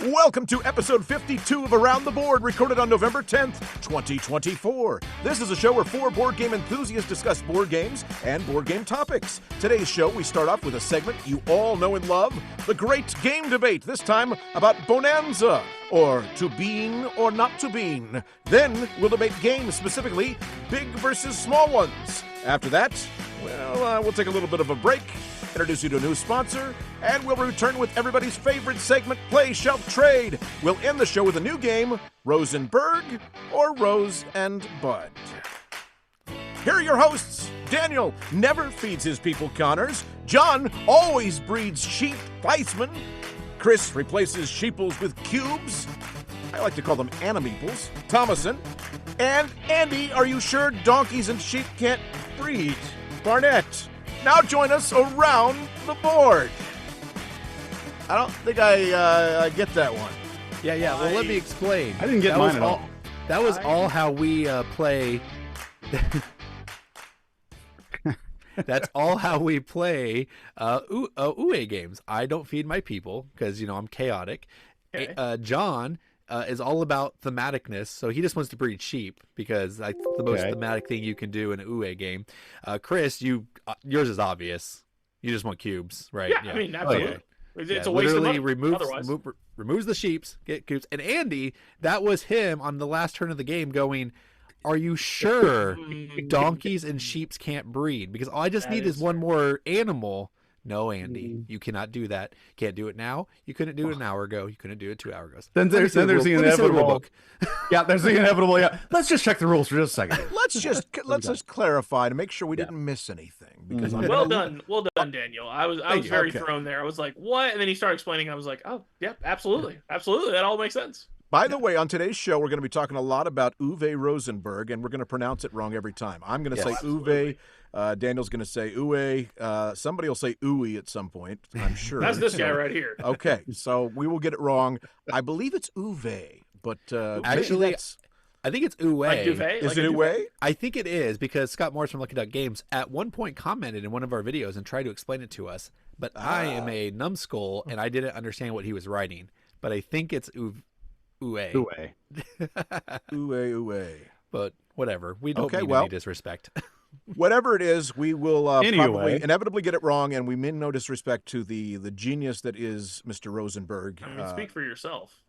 Welcome to episode 52 of Around the Board, recorded on November 10th, 2024. This is a show where four board game enthusiasts discuss board games and board game topics. Today's show, we start off with a segment you all know and love, the Great Game Debate, this time about Bohnanza, or to bean or not to bean. Then we'll debate games, specifically big versus small ones. After that, we'll take a little bit of a break, introduce you to a new sponsor, and we'll return with everybody's favorite segment, Play Shelf Trade. We'll end the show with a new game, Rosenburg or Rose and Bud. Here are your hosts. Daniel never feeds his people Connors. John always breeds sheep Weissman. Chris replaces sheeples with cubes. I like to call them animeeples. Thomason. And Andy, are you sure donkeys and sheep can't breed? Barnett. Now join us around the board. I don't think I get that one. Yeah. Well, let me explain. I didn't get mine at all. That was all how we play. That's all how we play Uwe games. I don't feed my people because, I'm chaotic. Okay. John is all about thematicness, so he just wants to breed sheep because that's the most thematic thing you can do in an Uwe game. Chris, yours is obvious. You just want cubes, right? Yeah. I mean, absolutely. Okay. It's a waste of money. Removes the sheeps, get cubes. And Andy, that was him on the last turn of the game going, are you sure donkeys and sheeps can't breed? Because all I just need is one more animal. No, Andy, you cannot do that. Can't do it now. You couldn't do it an hour ago. You couldn't do it 2 hours ago. Then there's the inevitable. Yeah, there's the inevitable. Yeah, let's just check the rules for just a second. Let's just clarify to make sure we didn't miss anything. Because well done, Daniel. I was very thrown there. I was like, what? And then he started explaining. I was like, oh, yeah, absolutely. That all makes sense. By the way, on today's show, we're going to be talking a lot about Uwe Rosenberg, and we're going to pronounce it wrong every time. I'm going to say Uwe. Daniel's going to say Uwe. Somebody will say Uwe at some point, I'm sure. That's this guy right here. Okay, so we will get it wrong. I believe it's Uwe, but actually, I think it's Uwe. Like duvet? Is it Uwe? I think it is because Scott Morris from Lucky Duck Games at one point commented in one of our videos and tried to explain it to us. But I am a numbskull, and I didn't understand what he was writing. But I think it's Uwe. Uwe. But whatever. We don't mean any disrespect. Whatever it is, we will probably inevitably get it wrong, and we mean no disrespect to the genius that is Mr. Rosenberg. I mean, speak for yourself.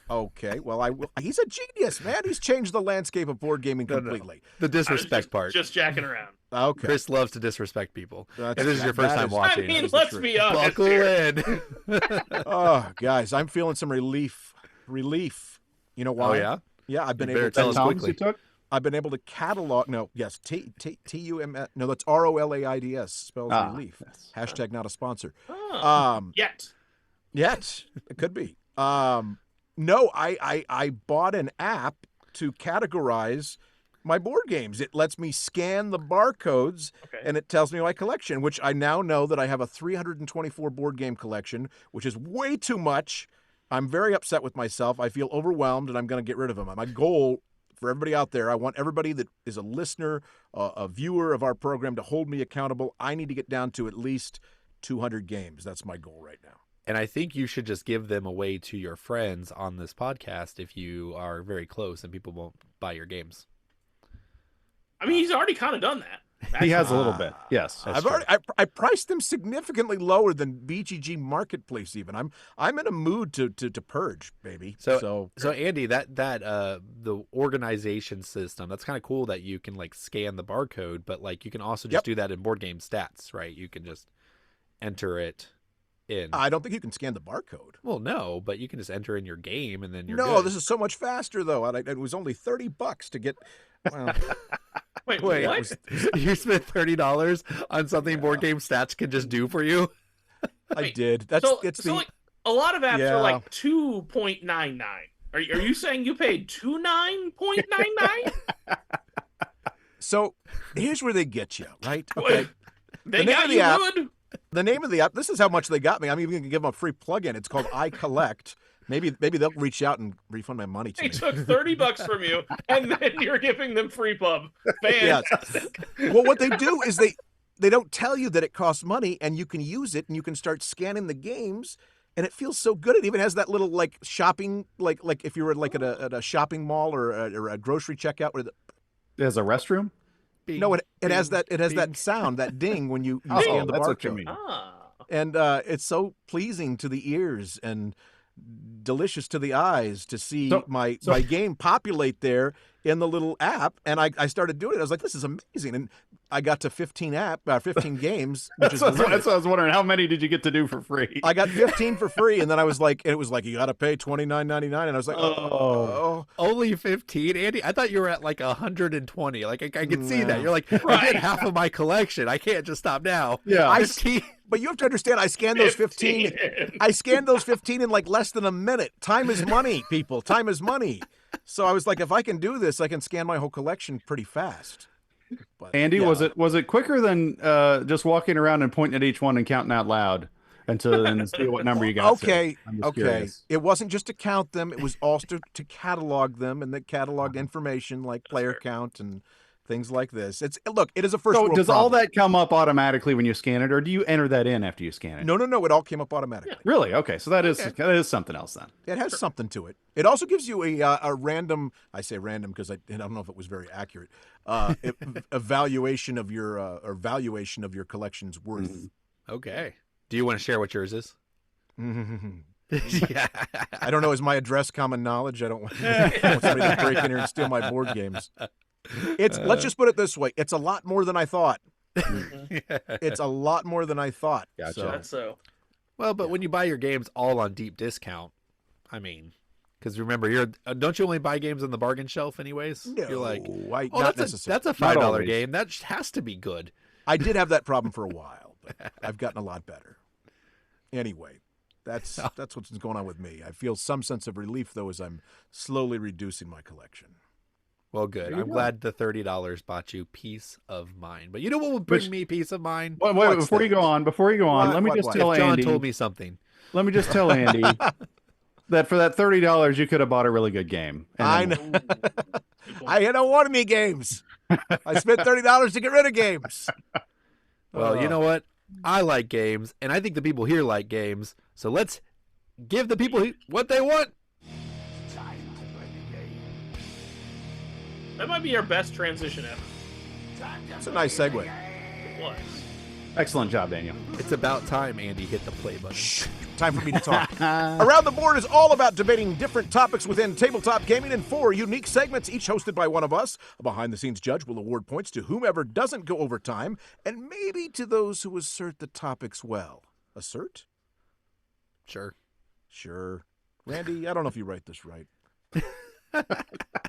Okay, well, I will. He's a genius, man. He's changed the landscape of board gaming completely. No. The disrespect part. Just jacking around. Okay. Chris loves to disrespect people. If this is your first time watching. I mean, let's be honest. Buckle in. Oh, guys, I'm feeling some relief. You know why? Oh, yeah? Yeah, I've been able able to tell us quickly. I've been able to catalog. No, yes, T-U-M. No, that's ROLAIDS. Spells relief. Yes. Hashtag not a sponsor. Yet. It could be. No, I bought an app to categorize my board games. It lets me scan the barcodes, and it tells me my collection, which I now know that I have a 324 board game collection, which is way too much. I'm very upset with myself. I feel overwhelmed, and I'm going to get rid of them. My goal for everybody out there, I want everybody that is a listener, a viewer of our program to hold me accountable. I need to get down to at least 200 games. That's my goal right now. And I think you should just give them away to your friends on this podcast if you are very close and people won't buy your games. I mean, he's already kind of done that. He has a little bit. Yes, I priced them significantly lower than BGG Marketplace. Even I'm in a mood to purge, baby. So Andy, that the organization system, that's kind of cool that you can like scan the barcode, but like you can also just do that in board game stats, right? You can just enter it in. I don't think you can scan the barcode. Well, no, but you can just enter in your game and then you're No, good. This is so much faster though. It was only $30 to get. Well, Wait, what? You spent $30 on something board game stats can just do for you? I did. Like, a lot of apps are like 2.99. Are you saying you paid 29.99? So here's where they get you, right? Okay. They got you good. The name of the app. This is how much they got me. I'm even going to give them a free plug-in. It's called iCollect. Maybe they'll reach out and refund my money to me. They took $30 from you, and then you're giving them free pub. Fantastic. Yes. Well, what they do is they don't tell you that it costs money, and you can use it, and you can start scanning the games, and it feels so good. It even has that little like shopping, like if you were like at a shopping mall or a grocery checkout where There's a restroom. Bing, no, it has bing, that sound, that ding when you Oh, scan the that's what you barcode. mean. And it's so pleasing to the ears and delicious to the eyes to see my game populate there in the little app. And I started doing it. I was like, this is amazing. And I got to 15 games, which is That's what I was wondering. How many did you get to do for free? I got 15 for free, and then I was like, it was like, you got to pay $29.99, and I was like, oh, only 15, Andy. I thought you were at like 120. Like I could see that. You're like, I did half of my collection. I can't just stop now. Yeah, but you have to understand, I scanned those 15. I scanned those 15 in like less than a minute. Time is money, people. Time is money. So I was like, if I can do this, I can scan my whole collection pretty fast. But, Andy, was it quicker than just walking around and pointing at each one and counting out loud and see what number you got? Okay. Curious. It wasn't just to count them; it was also to catalog them and the catalog information like player count and things like this. It is a first. So world does problem. all that come up automatically when you scan it, or do you enter that in after you scan it? No. It all came up automatically. Yeah. Really? Okay. So that is something else then. It has something to it. It also gives you a random. I say random because I don't know if it was very accurate. Evaluation of your valuation of your collection's worth. Okay. Do you want to share what yours is? Yeah. I don't know. Is my address common knowledge? I don't want somebody to break in here and steal my board games. Let's just put it this way. It's a lot more than I thought. It's a lot more than I thought. Gotcha. That's so. Well, but when you buy your games all on deep discount, I mean, because remember, don't you only buy games on the bargain shelf anyways? No, you're like, not that's a $5 game. That has to be good. I did have that problem for a while, but I've gotten a lot better. Anyway, that's what's going on with me. I feel some sense of relief, though, as I'm slowly reducing my collection. Well, good. I'm glad the $30 bought you peace of mind. But you know what will bring me peace of mind? Wait, before you go on, let me just tell Andy. John told me something. Let me just tell Andy that for that $30, you could have bought a really good game. I know. I don't want any games. I spent $30 to get rid of games. Well, you know what? I like games, and I think the people here like games. So let's give the people what they want. That might be our best transition ever. It's a nice segue. It was. Excellent job, Daniel. It's about time Andy hit the play button. Time for me to talk. Around the Board is all about debating different topics within tabletop gaming in 4 unique segments, each hosted by one of us. A behind-the-scenes judge will award points to whomever doesn't go over time, and maybe to those who assert the topics well. Assert? Sure. Randy, I don't know if you write this right.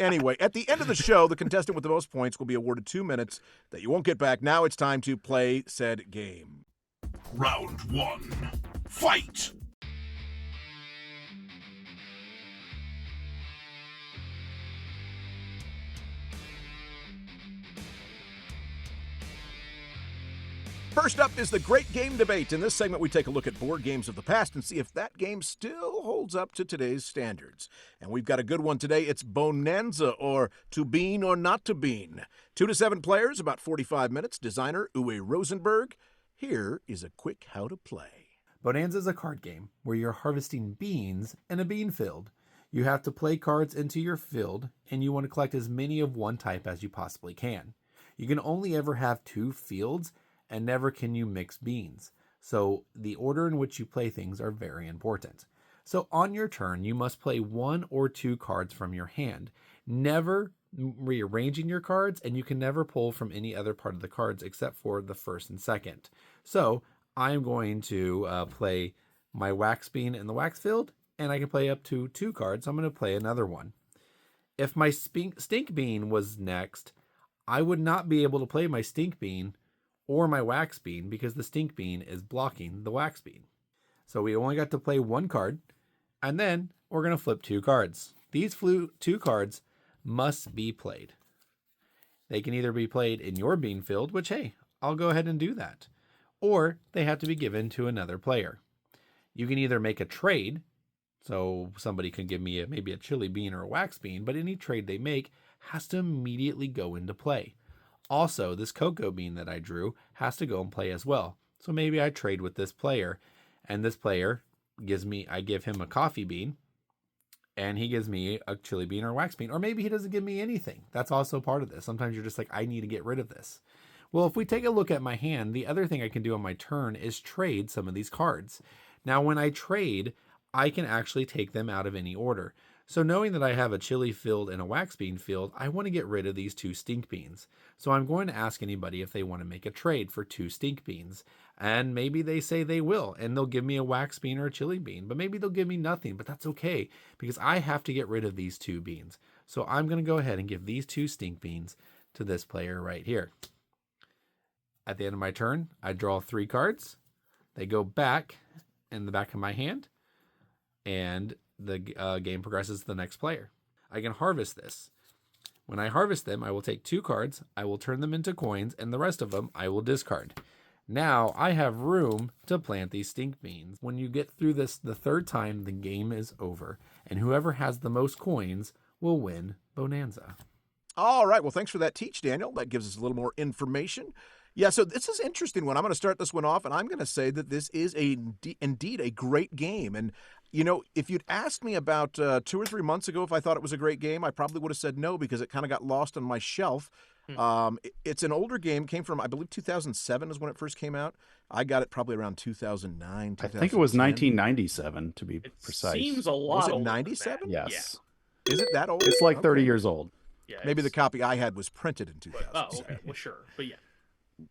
Anyway, at the end of the show, the contestant with the most points will be awarded 2 minutes that you won't get back. Now it's time to play said game. Round 1. Fight! First up is the Great Game Debate. In this segment, we take a look at board games of the past and see if that game still holds up to today's standards. And we've got a good one today. It's Bohnanza, or To Bean or Not to Bean. 2 to 7 players, about 45 minutes. Designer Uwe Rosenberg. Here is a quick how to play. Bohnanza is a card game where you're harvesting beans in a bean field. You have to play cards into your field, and you want to collect as many of one type as you possibly can. You can only ever have 2 fields, and never can you mix beans. So the order in which you play things are very important. So on your turn, you must play 1 or 2 cards from your hand, never rearranging your cards, and you can never pull from any other part of the cards except for the first and second. So I'm going to play my wax bean in the wax field, and I can play up to 2 cards. So I'm going to play another one. If my stink bean was next, I would not be able to play my stink bean or my wax bean because the stink bean is blocking the wax bean. So we only got to play 1 card, and then we're going to flip 2 cards. These 2 cards must be played. They can either be played in your bean field, which, hey, I'll go ahead and do that, or they have to be given to another player. You can either make a trade, so somebody can give me maybe a chili bean or a wax bean, but any trade they make has to immediately go into play. Also, this cocoa bean that I drew has to go and play as well. So maybe I trade with this player, and this player I give him a coffee bean, and he gives me a chili bean or a wax bean, or maybe he doesn't give me anything. That's also part of this. Sometimes you're just like, I need to get rid of this. Well, if we take a look at my hand, the other thing I can do on my turn is trade some of these cards. Now, when I trade, I can actually take them out of any order. So knowing that I have a chili field and a wax bean field, I want to get rid of these 2 stink beans. So I'm going to ask anybody if they want to make a trade for 2 stink beans. And maybe they say they will, and they'll give me a wax bean or a chili bean. But maybe they'll give me nothing, but that's okay, because I have to get rid of these 2 beans. So I'm going to go ahead and give these 2 stink beans to this player right here. At the end of my turn, I draw 3 cards. They go back in the back of my hand, and the game progresses to the next player. I can harvest this. When I harvest them, I will take 2 cards, I will turn them into coins, and the rest of them I will discard. Now I have room to plant these stink beans. When you get through this the 3rd time, the game is over, and whoever has the most coins will win Bohnanza. All right. Well, thanks for that teach, Daniel. That gives us a little more information. Yeah, so this is an interesting one. I'm going to start this one off, and I'm going to say that this is indeed a great game. And, you know, if you'd asked me about 2 or 3 months ago if I thought it was a great game, I probably would have said no, because it kind of got lost on my shelf. It's an older game, came from, I believe, 2007 is when it first came out. I got it probably around 2009, 2010. I think it was 1997, to be precise. Seems a lot. Was it 97? Yes. Yeah. Is it that old? It's like 30 years old. Yeah, Maybe the copy I had was printed in 2000. Oh, okay. Well, sure. But yeah.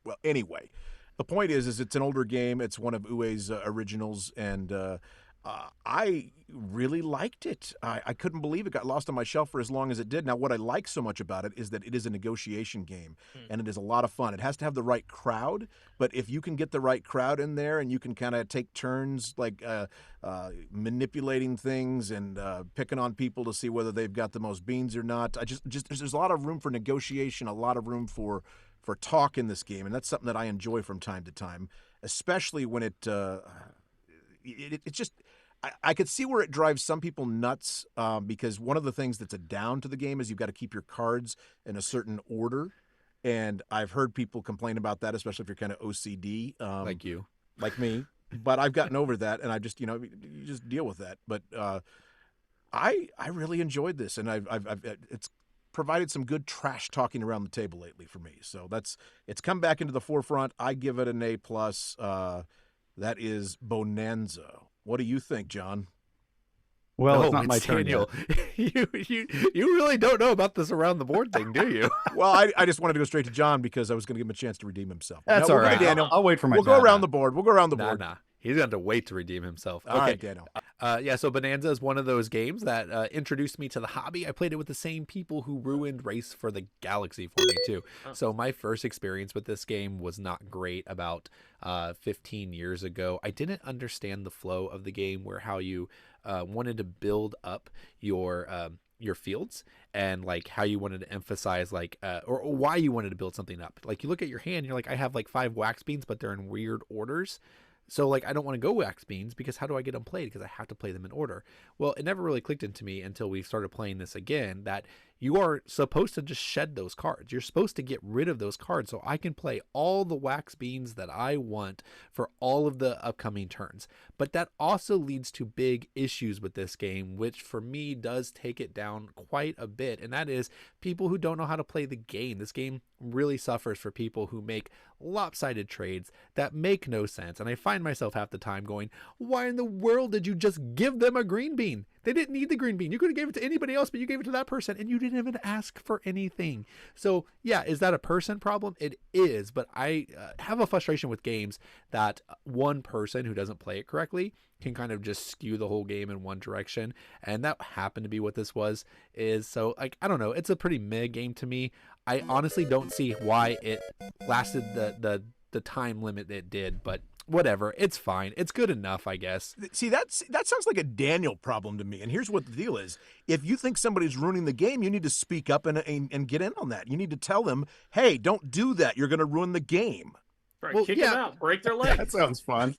Well, anyway, the point is it's an older game. It's one of Uwe's originals, and I really liked it. I couldn't believe it got lost on my shelf for as long as it did. Now, what I like so much about it is that it is a negotiation game, and it is a lot of fun. It has to have the right crowd, but if you can get the right crowd in there and you can kind of take turns like manipulating things and picking on people to see whether they've got the most beans or not, there's a lot of room for negotiation, a lot of room for talk in this game, and that's something that I enjoy from time to time, especially when it's just I could see where it drives some people nuts, because one of the things that's a down to the game is you've got to keep your cards in a certain order, and I've heard people complain about that, especially if you're kind of OCD, like me. But I've gotten over that, and I just you just deal with that. But I really enjoyed this, and it's provided some good trash talking around the table lately for me. So it's come back into the forefront. I give it an A+. That is Bohnanza. What do you think, John? Well, it's not my turn Daniel. You really don't know about this around the board thing, do you? Well, I just wanted to go straight to John because I was going to give him a chance to redeem himself. That's all right. Daniel. I'll wait for my We'll go around the board. Nah. He's going to wait to redeem himself. All right, Daniel. So Bohnanza is one of those games that introduced me to the hobby. I played it with the same people who ruined Race for the Galaxy for me, too. So my first experience with this game was not great about 15 years ago. I didn't understand the flow of the game, where how you wanted to build up your fields, and like how you wanted to emphasize or why you wanted to build something up. Like you look at your hand, you're like, I have like 5 wax beans, but they're in weird orders. So like I don't want to go wax beans, because how do I get them played? Because I have to play them in order. Well, it never really clicked into me until we started playing this again, that you are supposed to just shed those cards. You're supposed to get rid of those cards so I can play all the wax beans that I want for all of the upcoming turns. But that also leads to big issues with this game, which for me does take it down quite a bit. And that is people who don't know how to play the game. This game really suffers for people who make lopsided trades that make no sense. And I find myself half the time going, why in the world did you just give them a green bean? They didn't need the green bean. You could have gave it to anybody else, but you gave it to that person, and you didn't even ask for anything. So yeah, is that a person problem? It is, but I have a frustration with games that one person who doesn't play it correctly can kind of just skew the whole game in one direction, and that happened to be what this is. So like, I don't know, it's a pretty meh game to me. I honestly don't see why it lasted the time limit it did, but whatever, it's fine. It's good enough, I guess. See, that sounds like a Daniel problem to me. And here's what the deal is. If you think somebody's ruining the game, you need to speak up and get in on that. You need to tell them, hey, don't do that. You're going to ruin the game. Right, well, kick them out. Break their legs. That sounds fun.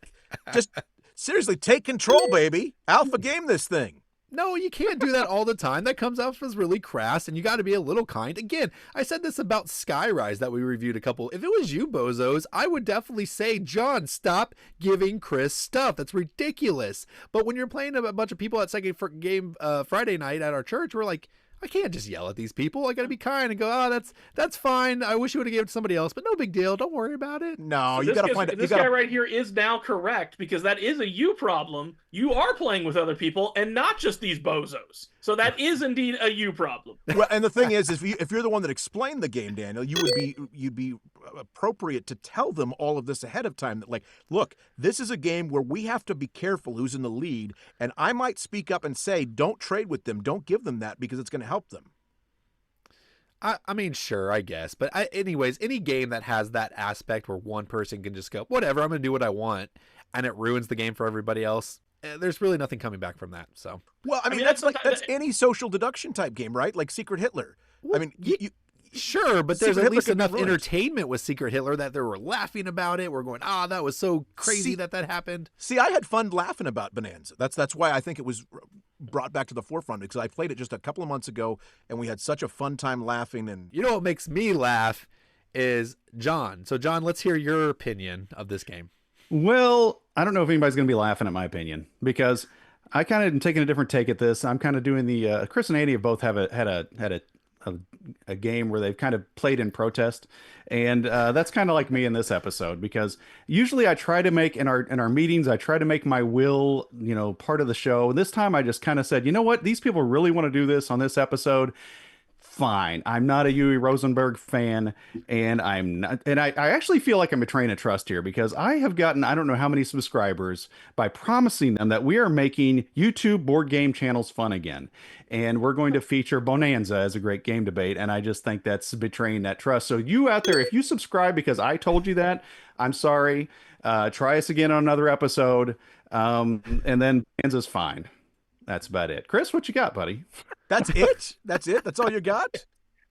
Just seriously, take control, baby. Alpha game this thing. No, you can't do that all the time. That comes off as really crass, and you got to be a little kind. Again, I said this about Skyrise that we reviewed a couple. If it was you, bozos, I would definitely say, John, stop giving Chris stuff. That's ridiculous. But when you're playing a bunch of people at second game Friday night at our church, we're like, I can't just yell at these people. I got to be kind and go, oh, that's fine. I wish you would have given it to somebody else, but no big deal. Don't worry about it. No, so you got to find it. This guy right here is now correct because that is a you problem. You are playing with other people and not just these bozos. So that is indeed a you problem. Well, and the thing is, if you're the one that explained the game, Daniel, you'd be appropriate to tell them all of this ahead of time. That, like, look, this is a game where we have to be careful who's in the lead, and I might speak up and say, don't trade with them, don't give them that because it's going to help them. I mean, sure, I guess. But anyways, any game that has that aspect where one person can just go, whatever, I'm going to do what I want, and it ruins the game for everybody else, there's really nothing coming back from that. So, well, I mean that's any social deduction type game, right? Like Secret Hitler. Well, I mean, sure, but there's Secret at least Hitler enough entertainment with Secret Hitler that they were laughing about it. We're going, that was so crazy that happened. See, I had fun laughing about Bohnanza. That's why I think it was brought back to the forefront, because I played it just a couple of months ago, and we had such a fun time laughing. And you know what makes me laugh is John. So, John, let's hear your opinion of this game. Well, I don't know if anybody's going to be laughing at my opinion, because I kind of am taking a different take at this. I'm kind of doing the Chris and Andy have both had a game where they've kind of played in protest, and that's kind of like me in this episode, because usually I try to make in our meetings, I try to make my will, part of the show. And this time I just kind of said, you know what, these people really want to do this on this episode. Fine. I'm not a Uwe Rosenberg fan, and I actually feel like I'm betraying a trust here, because I have gotten, I don't know how many subscribers by promising them that we are making YouTube board game channels fun again. And we're going to feature Bohnanza as a great game debate. And I just think that's betraying that trust. So you out there, if you subscribe because I told you that, I'm sorry. Try us again on another episode. And then Bohnanza's fine. That's about it. Chris, what you got, buddy? That's it? That's it? That's all you got?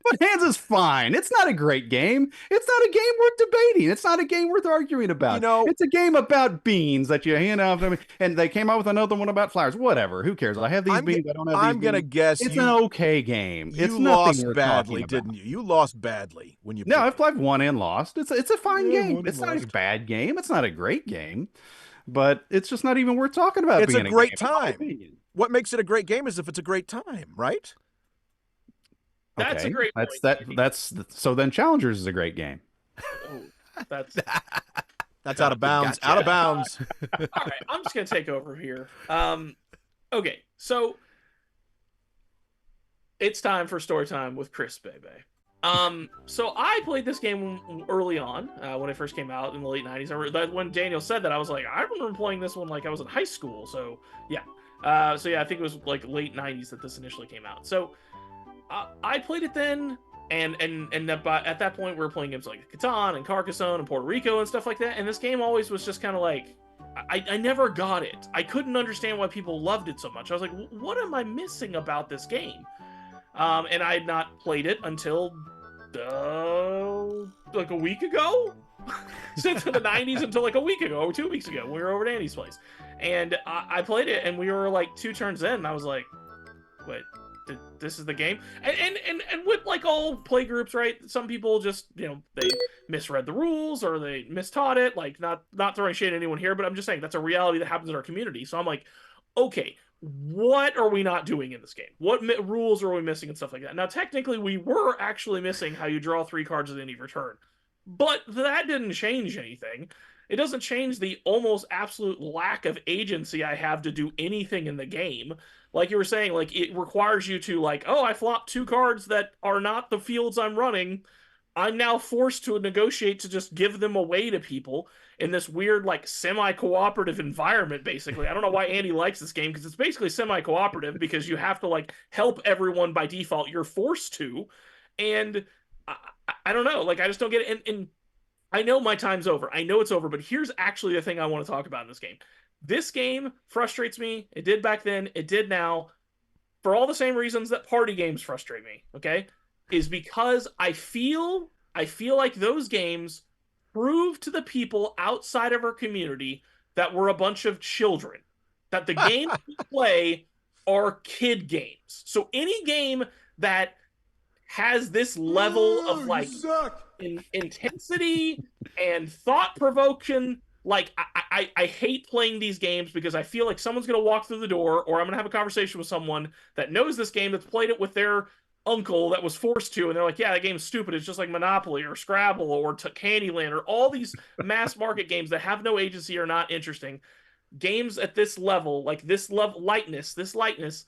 Bohnanza's fine. It's not a great game. It's not a game worth debating. It's not a game worth arguing about. It's a game about beans that you hand out. And they came out with another one about flowers. Whatever. Who cares? I have these beans. I don't have these I'm going to guess it's an okay game. It's lost badly, didn't you? You lost badly when you played. No, I've won and lost. It's a fine game. It's not a bad game. It's not a great game. But it's just not even worth talking about. It's a great time. What makes it a great game is if it's a great time, right? That's a great point. That's so then Challengers is a great game. That's out of bounds. Gotcha. Out of bounds. All right, I'm just gonna take over here. Okay, so it's time for story time with Chris Bebe. So I played this game early on when it first came out in the late 90s. When Daniel said that, I was like, I remember playing this one like I was in high school. So yeah. I think it was like late 90s that this initially came out. So I played it then, and at that point we were playing games like Catan and Carcassonne and Puerto Rico and stuff like that. And this game always was just kind of like, I never got it. I couldn't understand why people loved it so much. I was like, what am I missing about this game? And I had not played it until like a week ago. Since the 90s until like a week ago or 2 weeks ago when we were over at Andy's place. And I played it, and we were like 2 turns in, and I was like, wait, this is the game? And with like all play groups, right, some people just, they misread the rules or they mistaught it, like not throwing shade at anyone here, but I'm just saying that's a reality that happens in our community. So I'm like, okay, what are we not doing in this game? What rules are we missing and stuff like that? Now, technically, we were actually missing how you draw 3 cards at the end of your turn. But that didn't change anything. It doesn't change the almost absolute lack of agency I have to do anything in the game. Like you were saying, like it requires you to like, I flopped 2 cards that are not the fields I'm running. I'm now forced to negotiate to just give them away to people in this weird like semi-cooperative environment, basically. I don't know why Andy likes this game, because it's basically semi-cooperative because you have to like help everyone by default. You're forced to. And I don't know. Like, I just don't get it. And I know my time's over. I know it's over, but here's actually the thing I want to talk about in this game. This game frustrates me. It did back then. It did now. For all the same reasons that party games frustrate me, okay? Is because I feel like those games prove to the people outside of our community that we're a bunch of children. That the games we play are kid games. So any game that has this level of like intensity and thought provocation, like I hate playing these games because I feel like someone's going to walk through the door, or I'm going to have a conversation with someone that knows this game, that's played it with their uncle that was forced to, and they're like, yeah, that game's stupid. It's just like Monopoly or Scrabble or Candyland or all these mass market games that have no agency or not interesting. Games at this level, like this level this lightness,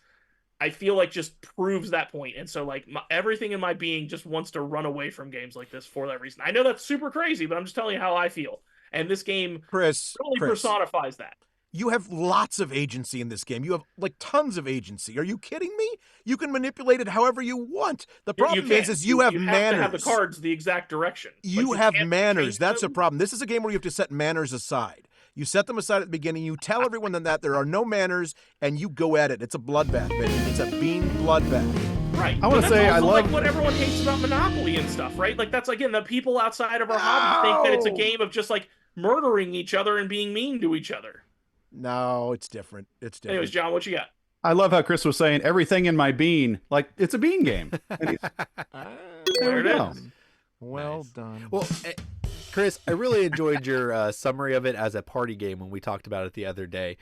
I feel like just proves that point. And so like everything in my being just wants to run away from games like this for that reason. I know that's super crazy, but I'm just telling you how I feel. And this game Chris, personifies that. You have lots of agency in this game. You have like tons of agency. Are you kidding me? You can manipulate it however you want. The problem is you have manners. To have the cards the exact direction. You have manners. That's a problem. This is a game where you have to set manners aside. You set them aside at the beginning. You tell everyone that there are no manners, and you go at it. It's a bloodbath, baby. It's a bean bloodbath. Right. I want to say I love like what everyone hates about Monopoly and stuff, right? Like that's again the people outside of our hobby think that it's a game of just like murdering each other and being mean to each other. No, it's different. It's different. Anyways, John, what you got? I love how Chris was saying everything in my bean, like it's a bean game. There it is. Well done. Well, Chris, I really enjoyed your summary of it as a party game when we talked about it the other day.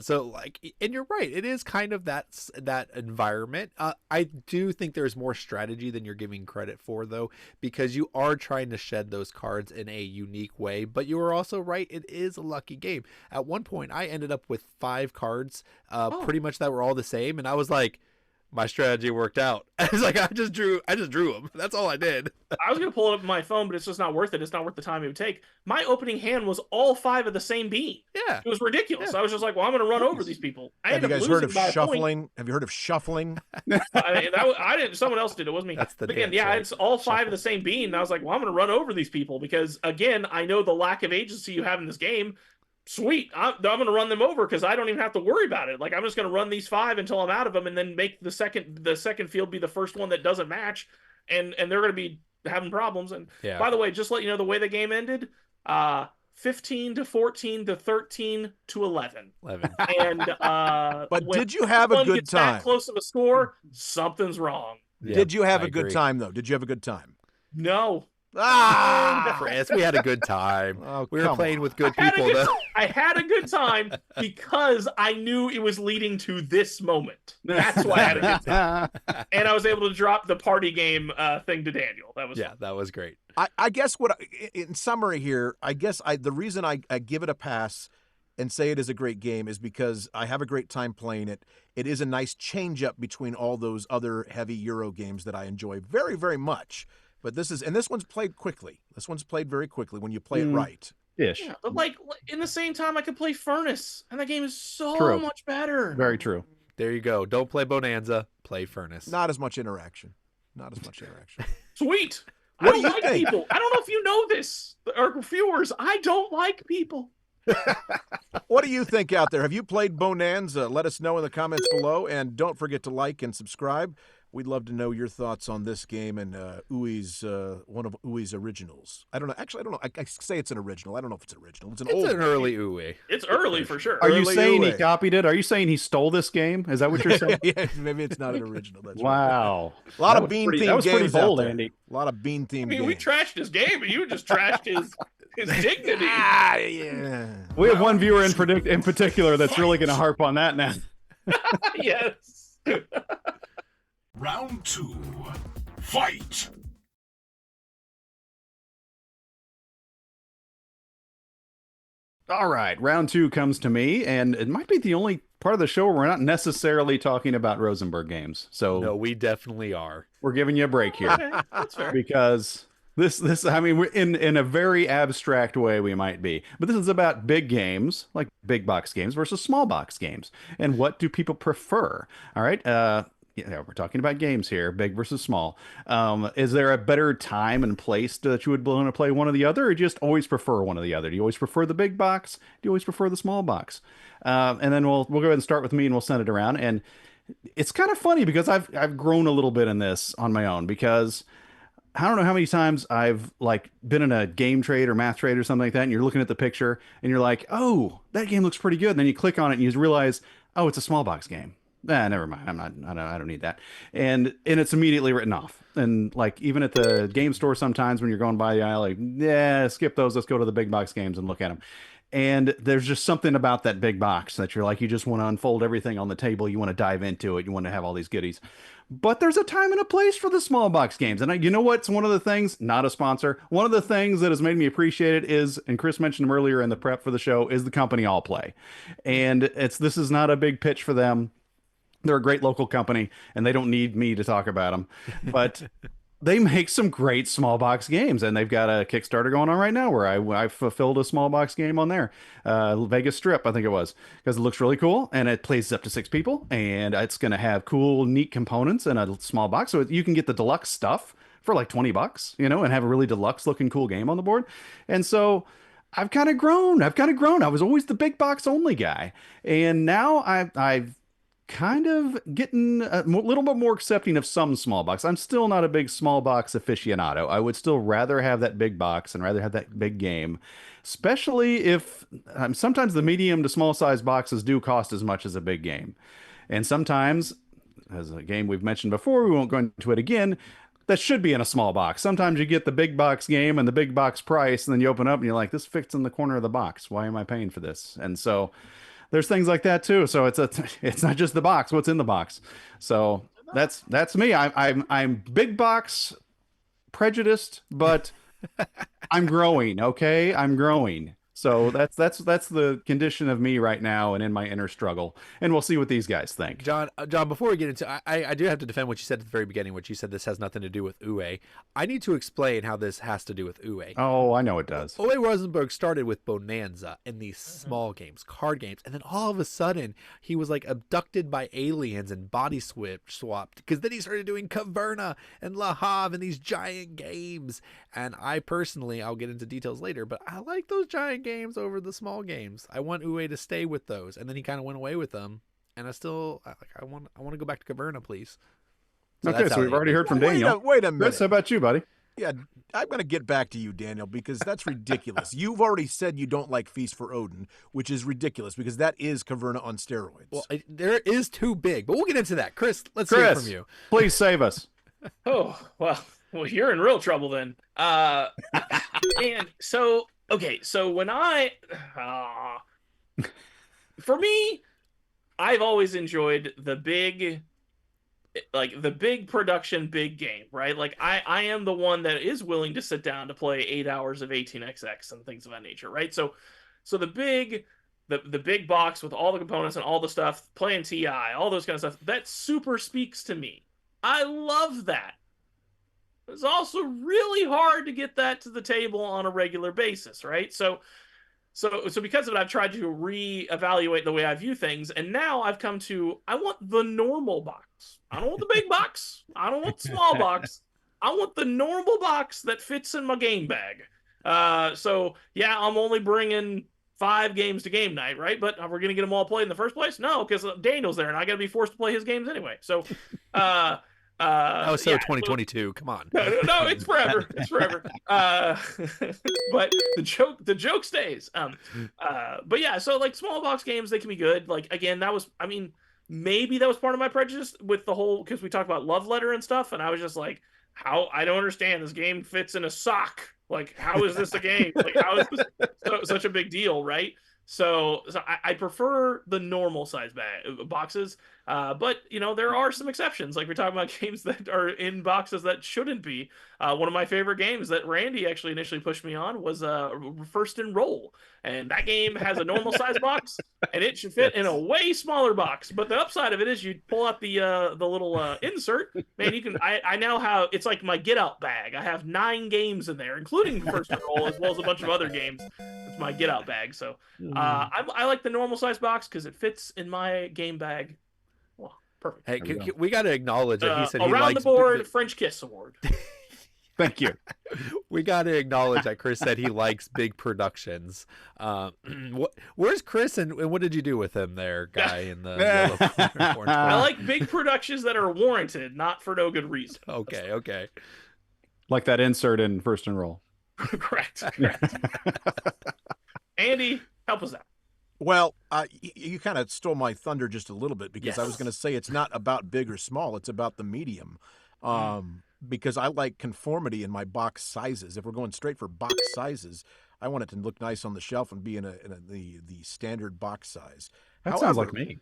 So, like, and you're right, it is kind of that environment. I do think there's more strategy than you're giving credit for, though, because you are trying to shed those cards in a unique way. But you are also right; it is a lucky game. At one point, I ended up with 5 cards, pretty much that were all the same, and I was like, my strategy worked out. I was like, I just drew them. That's all I did. I was going to pull it up on my phone, but it's just not worth it. It's not worth the time it would take. My opening hand was all 5 of the same bean. Yeah. It was ridiculous. Yeah. I was just like, well, I'm going to run over these people. Have you guys heard of shuffling? Have you heard of shuffling? I didn't. Someone else did. It wasn't me. That's the but again, dance, right? It's all 5 of the same bean. And I was like, well, I'm going to run over these people because, again, I know the lack of agency you have in this game. Sweet, I'm going to run them over because I don't even have to worry about it. Like I'm just going to run these 5 until I'm out of them, and then make the second field be the first one that doesn't match, and they're going to be having problems. And by the way, just let you know the way the game ended: 15 to 14 to 13 to 11. And but did you have a good time? That close of a score, something's wrong. Yeah, did you have a good time though? Did you have a good time? No. Chris, we had a good time. We were playing with good people. I had a good time because I knew it was leading to this moment. That's why I had a good time. And I was able to drop the party game thing to Daniel. That was fun. That was great. I guess in summary here, the reason I give it a pass and say it is a great game is because I have a great time playing it. It is a nice change up between all those other heavy Euro games that I enjoy very, very much. But this one's played quickly. This one's played very quickly when you play it right. Ish. Yeah, but like in the same time, I could play Furnace, and that game is so much better. Very true. There you go. Don't play Bonanza. Play Furnace. Not as much interaction. Sweet. What I don't like people. I don't know if you know this, or viewers. I don't like people. What do you think out there? Have you played Bohnanza? Let us know in the comments below, and don't forget to like and subscribe. We'd love to know your thoughts on this game and Uwe's one of Uwe's originals. I don't know. Actually, I don't know. I say it's an original. I don't know if it's original. It's an early Uwe. It's early for sure. Are you saying he copied it? Are you saying he stole this game? Is that what you're saying? Yeah, maybe it's not an original. That's wow. Right. A lot of bean themed games. That was pretty bold, Andy. A lot of bean themed games. We trashed his game, but you just trashed his dignity. Yeah. We have one viewer in particular that's really going to harp on that now. Yes. Round 2. Fight! All right, round 2 comes to me, and it might be the only part of the show where we're not necessarily talking about Rosenburg games. So no, we definitely are. We're giving you a break here. Okay, that's fair. Because this I mean, we're in a very abstract way we might be, but this is about big games, like big box games versus small box games, and what do people prefer? All right, yeah, we're talking about games here, big versus small. Is there a better time and place that you would want to play one or the other, or do you just always prefer one or the other? Do you always prefer the big box? Do you always prefer the small box? And then we'll go ahead and start with me, and we'll send it around. And it's kind of funny because I've grown a little bit in this on my own, because I don't know how many times I've like been in a game trade or math trade or something like that, and you're looking at the picture and you're like, oh, that game looks pretty good. And then you click on it and you realize, oh, it's a small box game. Never mind. I don't need that. And it's immediately written off. And like even at the game store, sometimes when you're going by the aisle, like, yeah, skip those. Let's go to the big box games and look at them. And there's just something about that big box that you're like, you just want to unfold everything on the table. You want to dive into it. You want to have all these goodies. But there's a time and a place for the small box games. And you know what's one of the things, not a sponsor, one of the things that has made me appreciate it is, and Chris mentioned them earlier in the prep for the show, is the company All Play. And this is not a big pitch for them. They're a great local company, and they don't need me to talk about them. But they make some great small box games, and they've got a Kickstarter going on right now where I fulfilled a small box game on there, Vegas Strip, I think it was, because it looks really cool, and it plays up to 6 people, and it's going to have cool, neat components in a small box, so you can get the deluxe stuff for like $20, and have a really deluxe looking cool game on the board. And so I've kind of grown. I was always the big box only guy, and now I've kind of getting a little bit more accepting of some small box. I'm still not a big small box aficionado. I would still rather have that big box and rather have that big game, especially if sometimes the medium to small size boxes do cost as much as a big game. And sometimes, as a game we've mentioned before, we won't go into it again, that should be in a small box. Sometimes you get the big box game and the big box price, and then you open up and you're like, this fits in the corner of the box. Why am I paying for this? And so there's things like that too. So it's not just the box, what's in the box. So that's me. I'm big box prejudiced, but I'm growing. Okay. I'm growing. So that's the condition of me right now and in my inner struggle. And we'll see what these guys think. John, before we get into, I do have to defend what you said at the very beginning, which you said this has nothing to do with Uwe. I need to explain how this has to do with Uwe. Oh, I know it does. Uwe Rosenberg started with Bohnanza in these small games, card games, and then all of a sudden he was like abducted by aliens and body swapped, because then he started doing Caverna and Le Havre and these giant games. And I personally, I'll get into details later, but I like those giant games over the small games. I want Uwe to stay with those, and then he kind of went away with them. And I want to go back to Caverna, please. Okay, so we've already heard from Daniel. Wait a minute. Chris, how about you, buddy? Yeah, I'm going to get back to you, Daniel, because that's ridiculous. You've already said you don't like Feast for Odin, which is ridiculous because that is Caverna on steroids. Well, there is too big, but we'll get into that. Chris, let's hear from you. Please save us. Oh, well, you're in real trouble then. And so, okay, so when for me, I've always enjoyed the big production, big game, right? Like I am the one that is willing to sit down to play 8 hours of 18xx and things of that nature, right? So the big box with all the components and all the stuff, playing TI, all those kind of stuff, that super speaks to me. I love that. It's also really hard to get that to the table on a regular basis, right? So because of it, I've tried to reevaluate the way I view things, and now I've come to, I want the normal box. I don't want the big box. I don't want the small box. I want the normal box that fits in my game bag. So yeah, I'm only bringing 5 games to game night, right? But we're going to get them all played in the first place? No, because Daniel's there, and I got to be forced to play his games anyway. So, yeah, 2022. Come on. No, it's forever. It's forever. But the joke stays. But yeah, so like small box games, they can be good. Like again, maybe that was part of my prejudice with the whole, because we talked about Love Letter and stuff, and I was just like, I don't understand. This game fits in a sock. Like, how is this a game? Like, how is this such a big deal, right? So I prefer the normal size boxes, but there are some exceptions. Like we're talking about games that are in boxes that shouldn't be. One of my favorite games that Randy actually initially pushed me on was First and Roll, and that game has a normal size box, and it should fit in a way smaller box. But the upside of it is you pull out the little insert, man. You can. I now have, it's like my get out bag. I have 9 games in there, including First and Roll, as well as a bunch of other games. It's my get out bag. So I like the normal size box because it fits in my game bag. Well, perfect. Hey, we got to acknowledge that he said he around likes the board French Kiss Award. Thank you. We got to acknowledge that Chris said he likes big productions. Where's Chris, and what did you do with him there, guy in the yellow orange? I like big productions that are warranted, not for no good reason. Okay. Like that insert in First and Roll. Correct. Andy, help us out. Well, you kind of stole my thunder just a little bit because I was Yes. going to say it's not about big or small; it's about the medium. Because I like conformity in my box sizes. If we're going straight for box sizes, I want it to look nice on the shelf and be in the standard box size. That sounds However, like me.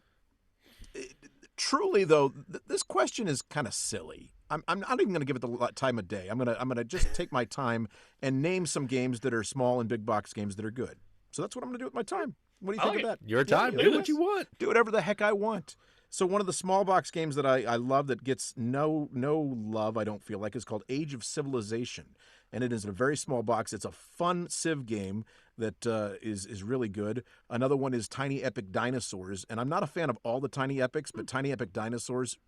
truly though, this question is kind of silly. I'm not even going to give it the time of day. I'm gonna just take my time and name some games that are small and big box games that are good. So that's what I'm going to do with my time. What do you I think like of that? Your time. Yeah, Do what you want. do whatever the heck I want. So one of the small box games that I love that gets no love, I don't feel like, is called Age of Civilization, and it is in a very small box. It's a fun Civ game that is really good. Another one is Tiny Epic Dinosaurs, and I'm not a fan of all the Tiny Epics, but Tiny Epic Dinosaurs,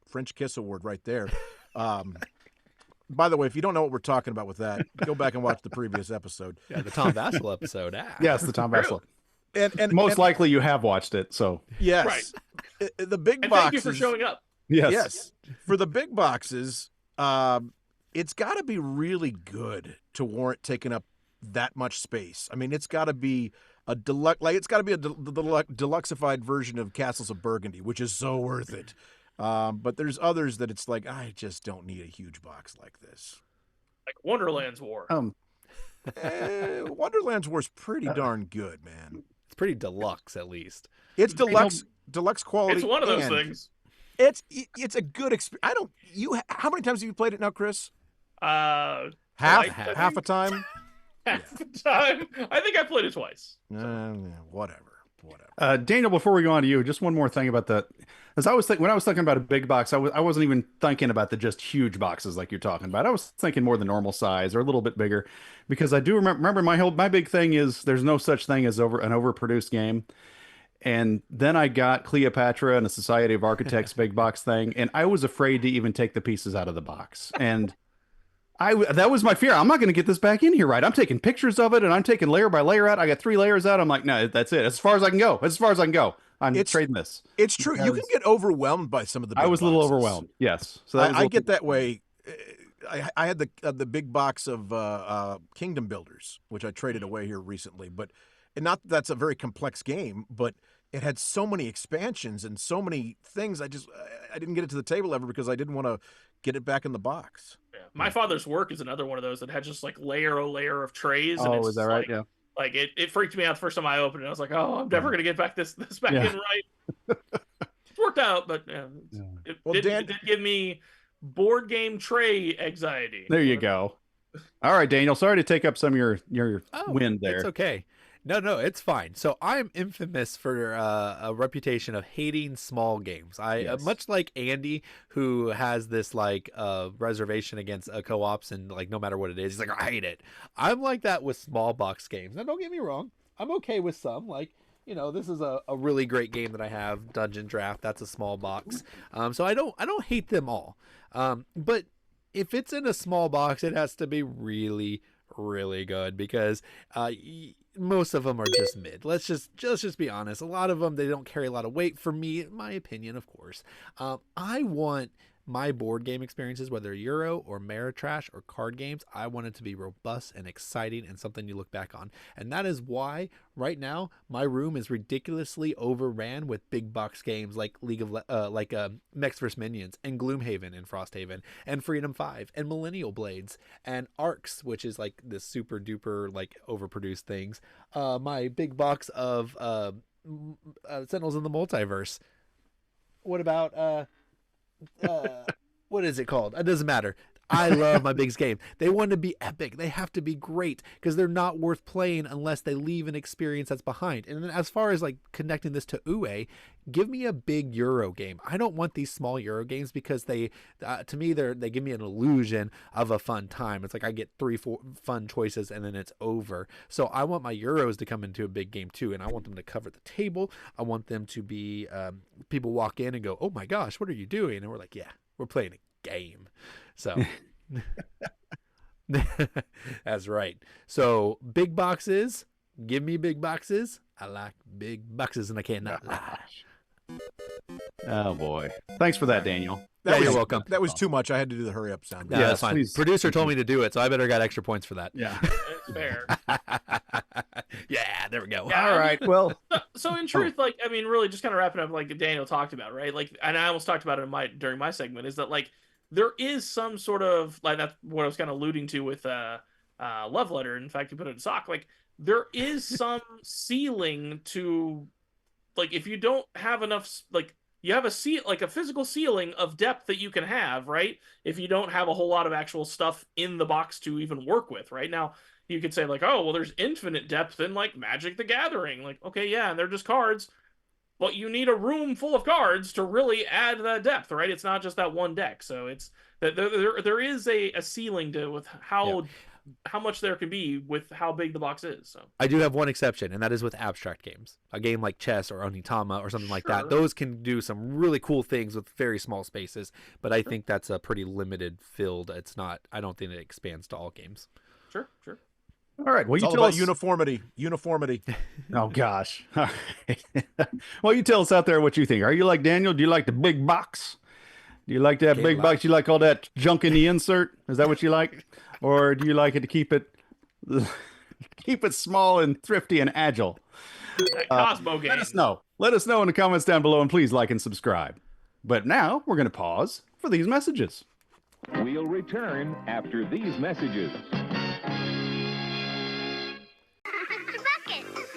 French Kiss Award right there. By the way, if you don't know what we're talking about with that, go back and watch the previous episode. Yeah, the Tom Vassell episode. Ah. Yes, the Tom Vassell. And Most likely you have watched it, so yes, Right. The big And boxes. thank you for showing up. yes. For the big boxes, it's got to be really good to warrant taking up that much space. I mean, it's got to be a deluxe, like it's got to be a deluxeified version of Castles of Burgundy, which is so worth it. But there's others that it's like, I just don't need a huge box like this. Like Wonderland's War. Wonderland's War's pretty darn good, man. It's pretty deluxe, at least. It's deluxe quality. It's one of those and things. It's a good experience. How many times have you played it now, Chris? Half Half a time. half the time. I think I played it twice. Whatever. Daniel, before we go on to you, just one more thing about that. As when I was thinking about a big box, I wasn't even thinking about the just huge boxes like you're talking about. I was thinking more the normal size or a little bit bigger, because I do remember my big thing is there's no such thing as an overproduced game. And then I got Cleopatra and a Society of Architects big box thing, and I was afraid to even take the pieces out of the box. And that was my fear. I'm not going to get this back in here right. I'm taking pictures of it, and I'm taking layer by layer out. I got 3 layers out. I'm like, no, that's it. As far as I can go. I'm trading this. It's true. You can get overwhelmed by some of the big I was a little boxes. overwhelmed. Yes. So I get that way. I had the big box of Kingdom Builders, which I traded away here recently. But not that that's a very complex game, but it had so many expansions and so many things. I didn't get it to the table ever because I didn't want to get it back in the box. Yeah. My Father's Work is another one of those that had just like layer of trays. And it's is that right? like, Yeah. Like it freaked me out the first time I opened it. I was like, oh, I'm never gonna get back this back in right. It's worked out, but it did give me board game tray anxiety. There you go. All right, Daniel. Sorry to take up some of your win there. It's okay. No, it's fine. So I'm infamous for a reputation of hating small games. Much like Andy, who has this like reservation against co-ops and like no matter what it is, he's like, I hate it. I'm like that with small box games. Now, don't get me wrong. I'm okay with some. Like, this is a really great game that I have, Dungeon Draft. That's a small box. So I don't hate them all. But if it's in a small box, it has to be really, really good because most of them are just mid. Let's just be honest. A lot of them, they don't carry a lot of weight for me, in my opinion, of course. I want my board game experiences, whether Euro or Ameritrash or card games, I want it to be robust and exciting and something you look back on. And that is why right now my room is ridiculously overran with big box games like Mechs vs Minions and Gloomhaven and Frosthaven and Freedom 5 and Millennial Blades and Arcs, which is like this super duper like overproduced things. My big box of Sentinels in the Multiverse. What about what is it called? It doesn't matter. I love my biggest game. They want to be epic. They have to be great because they're not worth playing unless they leave an experience that's behind. And then as far as like connecting this to Uwe, give me a big Euro game. I don't want these small Euro games because they, to me, they give me an illusion of a fun time. It's like I get 3-4 fun choices and then it's over. So I want my Euros to come into a big game too, and I want them to cover the table. I want them to be people walk in and go, "Oh my gosh, what are you doing?" And we're like, "Yeah, we're playing a game." So that's right. So big boxes, give me big boxes. I like big boxes and I cannot lie. Oh boy. Thanks for that, Daniel. You're welcome. That was too much. I had to do the hurry up sound. Yeah, Yes, that's fine. please. Producer told me to do it, so I better got extra points for that. Yeah. It's fair. Yeah, there we go. Yeah, All right. Well, So in truth, like, I mean, really just kind of wrapping up like Daniel talked about, right? Like, and I almost talked about it during my segment, is that like there is some sort of, like, that's what I was kind of alluding to with Love Letter. In fact, you put it in sock. Like, there is some ceiling to, like, if you don't have enough, like, you have a physical ceiling of depth that you can have, right? If you don't have a whole lot of actual stuff in the box to even work with, right? Now, you could say, like, oh, well, there's infinite depth in, like, Magic the Gathering. Like, okay, yeah, and they're just cards, but you need a room full of cards to really add that depth, right? It's not just that one deck. So it's that there is a ceiling to with how much there can be with how big the box is. So I do have one exception, and that is with abstract games. A game like chess or Onitama or something like that. Those can do some really cool things with very small spaces, but I think that's a pretty limited field. It's not. I don't think it expands to all games. Sure. all right. Well, It's you all tell about us. uniformity. Oh gosh. All right. Well, you tell us out there what you think. Are you like Daniel? Do you like the big box? Do you like that big box? You like all that junk in the insert? Is that what you like? Or do you like it to keep it small and thrifty and agile? That Cosmo game. Let us know. Let us know in the comments down below, and please like and subscribe. But now we're going to pause for these messages. We'll return after these messages.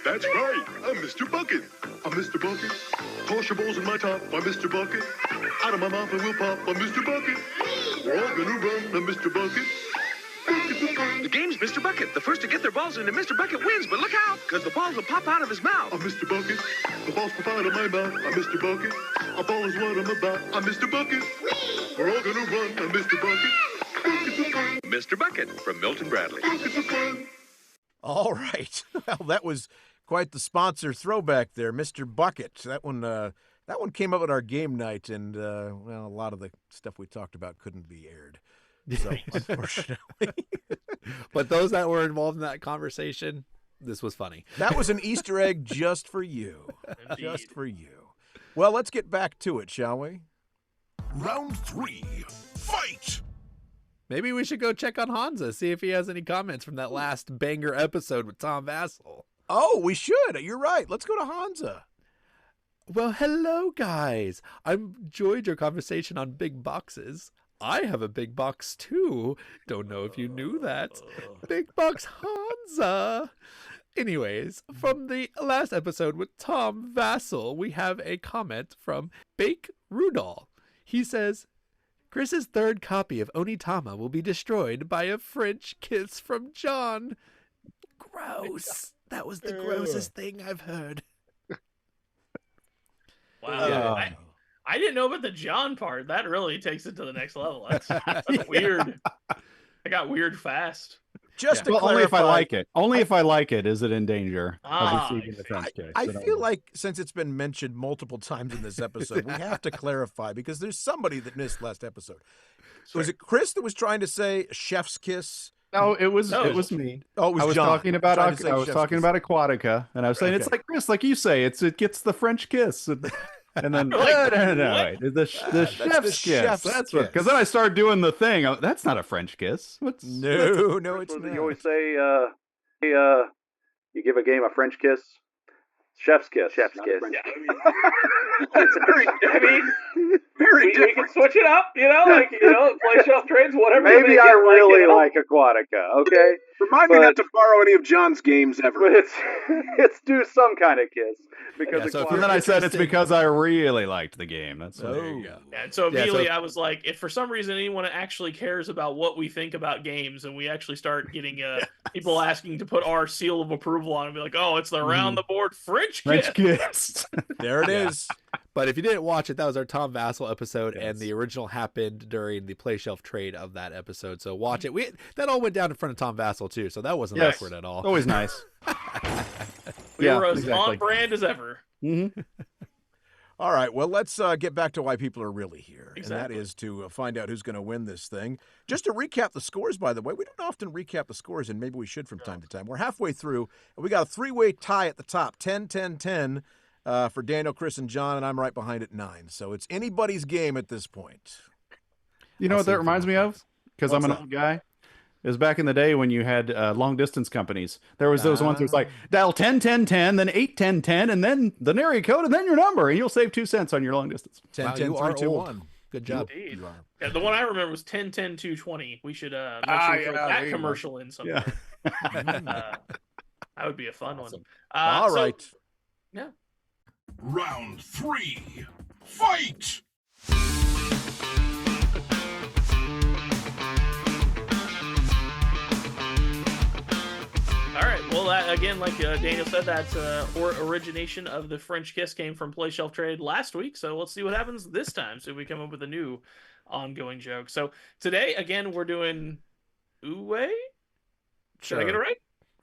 That's right. I'm Mr. Bucket. I'm Mr. Bucket. Toss your balls in my top. I'm Mr. Bucket. Out of my mouth and we'll pop. I'm Mr. Bucket. We're all gonna run. I'm Mr. Bucket. The game's Mr. Bucket. The first to get their balls into Mr. Bucket wins, but look out, because the balls will pop out of his mouth. I'm Mr. Bucket. The balls pop out of my mouth. I'm Mr. Bucket. A ball is what I'm about. I'm Mr. Bucket. We're all gonna run. I'm Mr. Bucket. Mr. Bucket from Milton Bradley. Buckets are fun. All right. Well, that was quite the sponsor throwback there, Mr. Bucket. That one came up at our game night, and well, a lot of the stuff we talked about couldn't be aired. So unfortunately, But those that were involved in that conversation, this was funny. that was an Easter egg just for you. Just for you. Well, let's get back to it, shall we? Round 3. Fight! Maybe we should go check on Hansa, see if he has any comments from that last banger episode with Tom Vassell. Oh, we should. You're right. Let's go to Hansa. Well, hello, guys. I enjoyed your conversation on big boxes. I have a big box, too. Don't know if you knew that. Big box Hansa. Anyways, from the last episode with Tom Vassell, we have a comment from Bake Rudol. He says, Chris's third copy of Onitama will be destroyed by a French kiss from John. Gross. That was the grossest thing I've heard. Wow. I didn't know about the John part. That really takes it to the next level. That's weird. I got weird fast. Just to Well, clarify, only if I like it. Only if I like it is it in danger Ah, of receiving the French kiss. I So feel like since it's been mentioned multiple times in this episode, we have to clarify because there's somebody that missed last episode. Was it Chris that was trying to say chef's kiss? No, it was No. me. Oh, it was I was John. talking about Trying to say chef's kiss. Aquatica, and I was saying it's Okay. like Chris, like you say, it gets the French kiss, and then Like, no, what? wait, the chef's the kiss. chef's That's what. kiss. Because then I started doing the thing. That's not a French kiss. What's No, it's You not. always say, you give a game a French kiss. Chef's kiss. Chef's kiss. It's very, I mean, we can switch it up, play shelf trades, whatever. Maybe I really like Aquatica. Okay, Remind me not to borrow any of John's games ever. but it's due some kind of kiss because Yeah, so if And then I said it's interested- because I really liked the game. That's what. There you go. And so Yeah, immediately so- I was like, if for some reason anyone actually cares about what we think about games, and we actually start getting people asking to put our seal of approval on it, be like, oh, it's the round the board French French kiss. kiss. There it is. But if you didn't watch it, that was our Tom Vassell episode, and Yes. the original happened during the play shelf trade of that episode. So watch it. That all went down in front of Tom Vassell too, so that wasn't Yes. awkward at all. Always nice. We Yeah, were as exactly. on brand as ever. Mm-hmm. All right, well, let's get back to why people are really here, and Exactly. that is to find out who's going to win this thing. Just to recap the scores, by the way, we don't often recap the scores, and maybe we should from time to time. We're halfway through, and we got a three-way tie at the top, 10-10-10 for Daniel, Chris, and John, and I'm right behind at 9. So it's anybody's game at this point. You know I'll what that save for reminds my me of? Because I'm What's an that? old guy. It was back in the day when you had long distance companies. There was those ones where it's like dial 10 10 10, then 8 10 10, and then the area code, and then your number, and you'll save 2 cents on your long distance. 10 10 3 2 1. Good job. Indeed. Yeah, the one I remember was 10 10 220. We should make sure we throw that commercial in somewhere. Yeah. That would be a fun one. All right. Yeah. Round 3. Fight! All right. Well, again, like Daniel said, that's origination of the French Kiss came from Play Shelf Trade last week. So let's see what happens this time. So we come up with a new ongoing joke. So today, again, we're doing Uwe. Should I get it right?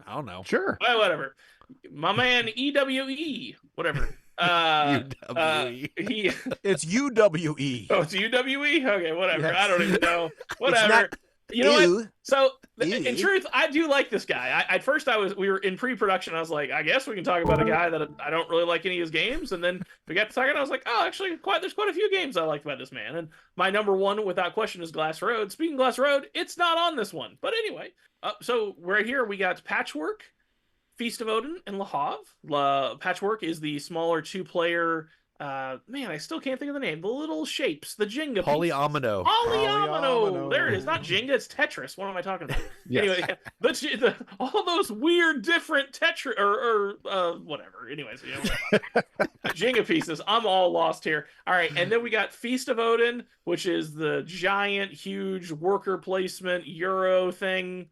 I don't know. Sure. Well, whatever. My man EWE. Whatever. UWE. It's UWE. Oh, it's UWE? Okay, whatever. Yes. I don't even know. Whatever. You know what? So, in truth, I do like this guy. At first, we were in pre-production. I was like, I guess we can talk about a guy that I don't really like any of his games. And then we got to talking. I was like, oh, actually, there's quite a few games I liked about this man. And my number one, without question, is Glass Road. Speaking of Glass Road, it's not on this one. But anyway, so right here we got Patchwork, Feast of Odin, and Le Havre. Patchwork is the smaller 2-player. Man, I still can't think of the name. The little shapes, the Jenga pieces. Polyomino. There it is. Not Jenga, it's Tetris. What am I talking about? Yes. Anyway, all those weird different Tetris or whatever. Anyways, Jenga pieces. I'm all lost here. All right, and then we got Feast of Odin, which is the giant, huge worker placement Euro thing.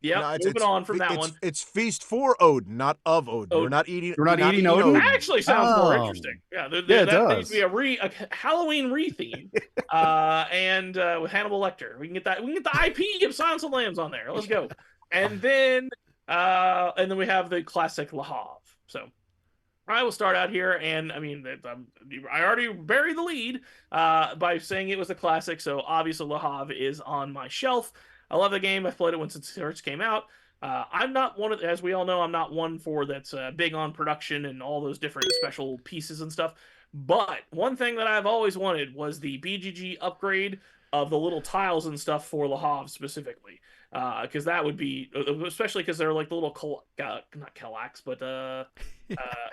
Yeah, moving on from that one. It's Feast for Odin, not of Odin. We're not eating. We're not eating Odin? That actually sounds more interesting. Yeah, it that does. needs to be a Halloween re-theme, and with Hannibal Lecter. We can get the IP of Silence of the Lambs on there. Let's go. And then we have the classic Le Havre. So I will start out here, and I mean, I already buried the lead by saying it was a classic. So obviously Le Havre is on my shelf. I love the game. I've played it once it first came out. I'm not one of, as we all know, I'm not one for that's big on production and all those different special pieces and stuff. But one thing that I've always wanted was the BGG upgrade of the little tiles and stuff for Le Havre specifically. Because that would be, especially because they're like the little, not Kallax, but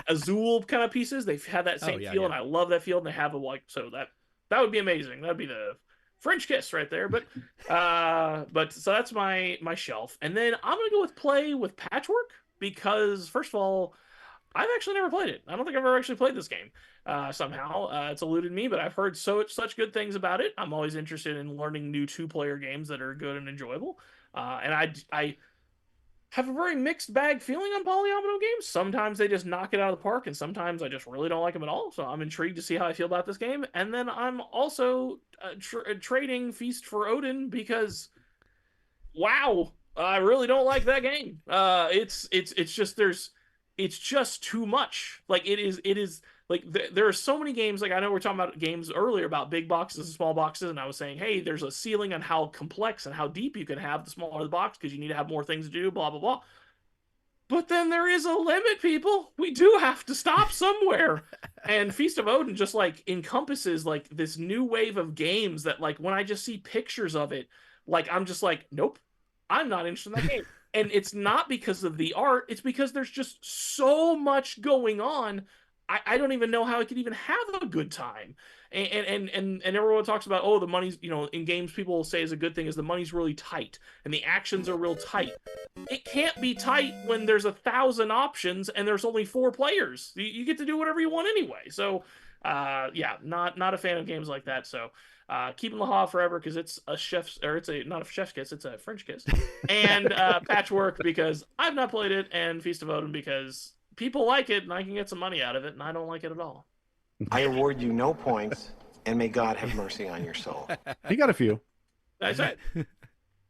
Azul kind of pieces. They've had that same feel, and I love that feel. And they have so that would be amazing. That'd be the French Kiss right there, but so that's my shelf, and then I'm gonna go with Patchwork because first of all, I've actually never played it. I don't think I've ever actually played this game. Somehow it's eluded me, but I've heard such good things about it. I'm always interested in learning new 2-player games that are good and enjoyable, and I have a very mixed bag feeling on polyomino games. Sometimes they just knock it out of the park, and sometimes I just really don't like them at all. So I'm intrigued to see how I feel about this game. And then I'm also trading Feast for Odin because, wow, I really don't like that game. It's just too much. Like it is. Like, there are so many games, like, I know we're talking about games earlier about big boxes and small boxes, and I was saying, hey, there's a ceiling on how complex and how deep you can have the smaller the box because you need to have more things to do, blah, blah, blah. But then there is a limit, people. We do have to stop somewhere. And Feast of Odin just, like, encompasses, like, this new wave of games that, like, when I just see pictures of it, like, I'm just like, nope, I'm not interested in that game. And it's not because of the art. It's because there's just so much going on. I don't even know how I could even have a good time. And everyone talks about, oh, the money's, in games people will say is a good thing is the money's really tight and the actions are real tight. It can't be tight when there's 1,000 options and there's only 4 players. You get to do whatever you want anyway. So, not a fan of games like that. So, keeping Le Havre forever because it's not a chef's kiss, it's a French kiss. And Patchwork because I've not played it, and Feast of Odin because people like it and I can get some money out of it, and I don't like it at all. I award you no points, and may God have mercy on your soul. You got a few. That's right. Your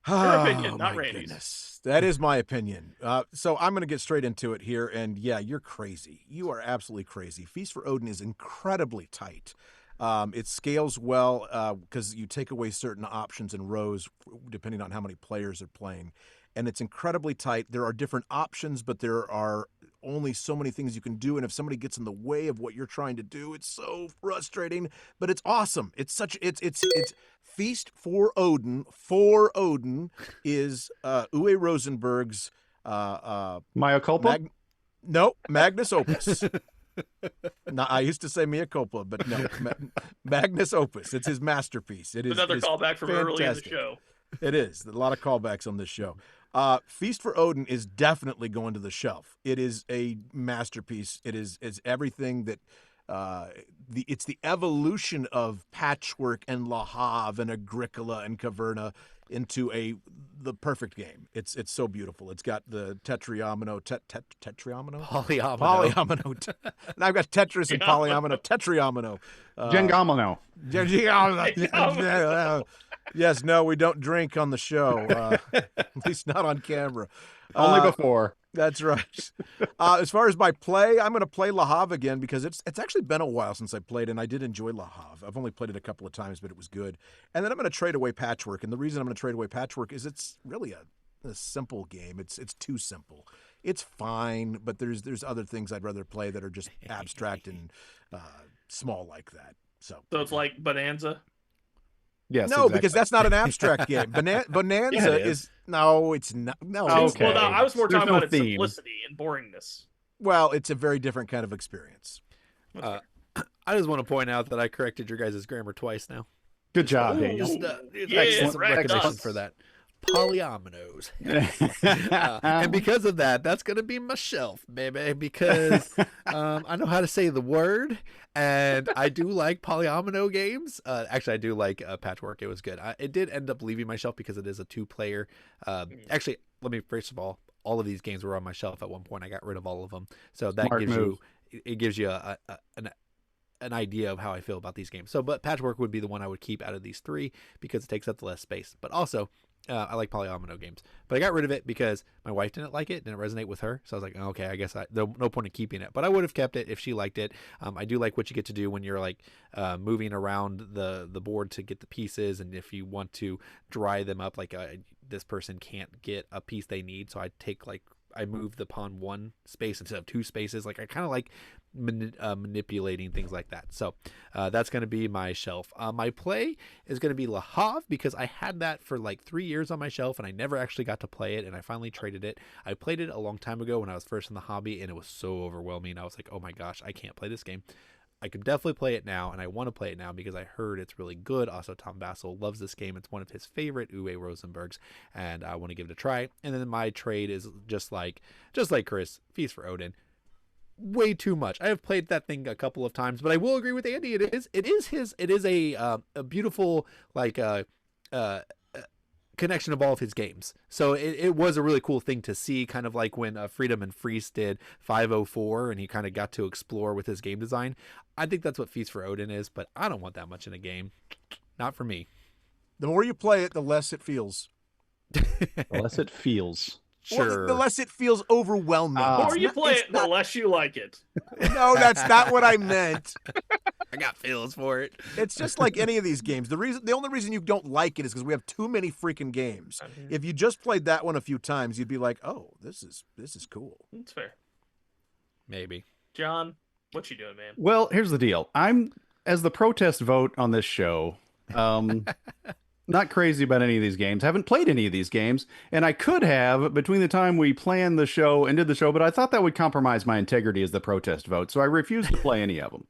opinion, not Randy's. Goodness. That is my opinion. So I'm going to get straight into it here, and yeah, you're crazy. You are absolutely crazy. Feast for Odin is incredibly tight. It scales well because you take away certain options and rows depending on how many players are playing. And it's incredibly tight. There are different options, but there are only so many things you can do, and if somebody gets in the way of what you're trying to do, it's so frustrating. But it's awesome. It's Feast for Odin. For Odin is Uwe Rosenberg's Mea culpa? Magnus Opus. No, I used to say mea culpa, but no, Magnus Opus. It's his masterpiece. It is another callback from early in the show. It is a lot of callbacks on this show. Feast for Odin is definitely going to the shelf. It is a masterpiece. It's everything that it's the evolution of Patchwork and Le Havre and Agricola and Caverna into the perfect game. It's so beautiful. It's got the tetriomino, tetriomino? Polyomino. And I've got Tetris and polyomino, tetriomino. Gengomino. Yes, no, we don't drink on the show. At least not on camera. Only before. That's right. As far as my play, I'm going to play Le Havre again because it's actually been a while since I played, and I did enjoy Le Havre. I've only played it a couple of times, but it was good. And then I'm going to trade away Patchwork, and the reason I'm going to trade away Patchwork is it's really a simple game. It's too simple. It's fine, but there's other things I'd rather play that are just abstract and small like that. So it's like Bonanza? Yes, no, exactly. Because that's not an abstract game. Bonanza is no, it's not. No, okay. Well, no, I was more talking about its theme. simplicity and boringness. Well, it's a very different kind of experience. I just want to point out that I corrected your guys' grammar twice now. Good job. Just, excellent recognition for that. Polyominoes. And because of that, that's going to be my shelf, baby, because I know how to say the word, and I do like polyomino games. Actually, I do like Patchwork. It was good. It did end up leaving my shelf because it is a 2-player. Actually, let me, first of all of these games were on my shelf at one point. I got rid of all of them. So that gives you an idea of how I feel about these games. But Patchwork would be the one I would keep out of these 3 because it takes up the less space. But also, I like polyomino games, but I got rid of it because my wife didn't like it, didn't resonate with her. So I was like, okay, I guess no point in keeping it, but I would have kept it if she liked it. I do like what you get to do when you're like moving around the board to get the pieces, and if you want to dry them up, like this person can't get a piece they need, so I move the pawn 1 space instead of 2 spaces. Like I kind of like manipulating things like that. So that's going to be my shelf. My play is going to be Le Havre because I had that for like 3 years on my shelf and I never actually got to play it, and I finally traded it. I played it a long time ago when I was first in the hobby, and it was so overwhelming. I was like, oh my gosh, I can't play this game. I could definitely play it now, and I want to play it now because I heard it's really good. Also, Tom Bassel loves this game. It's one of his favorite Uwe Rosenbergs, and I want to give it a try. And then my trade is just like Chris, Feast for Odin. Way too much. I have played that thing a couple of times, but I will agree with Andy. It is a beautiful connection of all of his games. So it was a really cool thing to see, kind of like when Freedom and Freeze did 504 and he kind of got to explore with his game design. I think that's what Feast for Odin is, but I don't want that much in a game. Not for me. The more you play it, the less it feels. The less it feels. Sure. Well, the less it feels overwhelming. The more you play it, the less you like it. No, that's not what I meant. I got feels for it. It's just like any of these games. The only reason you don't like it is because we have too many freaking games. If you just played that one a few times, you'd be like, "Oh, this is cool." That's fair. Maybe. John, what you doing, man? Well, here's the deal. I'm, as the protest vote on this show, not crazy about any of these games. Haven't played any of these games, and I could have between the time we planned the show and did the show, but I thought that would compromise my integrity as the protest vote, so I refused to play any of them.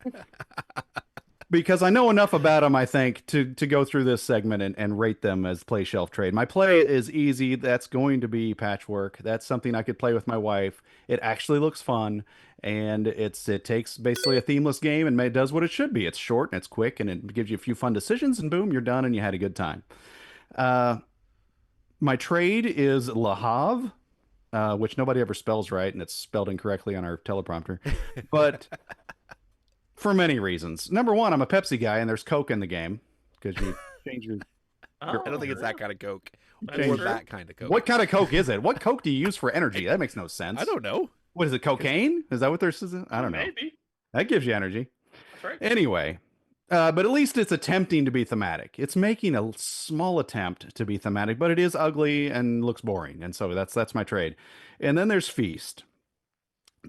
Because I know enough about them, I think, to go through this segment and rate them as play shelf trade. My play is easy. That's going to be Patchwork. That's something I could play with my wife. It actually looks fun, and it takes basically a themeless game and does what it should be. It's short and it's quick, and it gives you a few fun decisions, and boom, you're done, and you had a good time. My trade is Le Havre, which nobody ever spells right, and it's spelled incorrectly on our teleprompter. But for many reasons. Number one, I'm a Pepsi guy, and there's Coke in the game because you change your. I don't think it's that kind of Coke. Or that kind of Coke. What kind of Coke is it? What Coke do you use for energy? That makes no sense. I don't know. What is it? Cocaine? Is that what they're? I don't know. Maybe. That gives you energy. That's right. Anyway, but at least it's attempting to be thematic. It's making a small attempt to be thematic, but it is ugly and looks boring, and so that's my trade. And then there's Feast.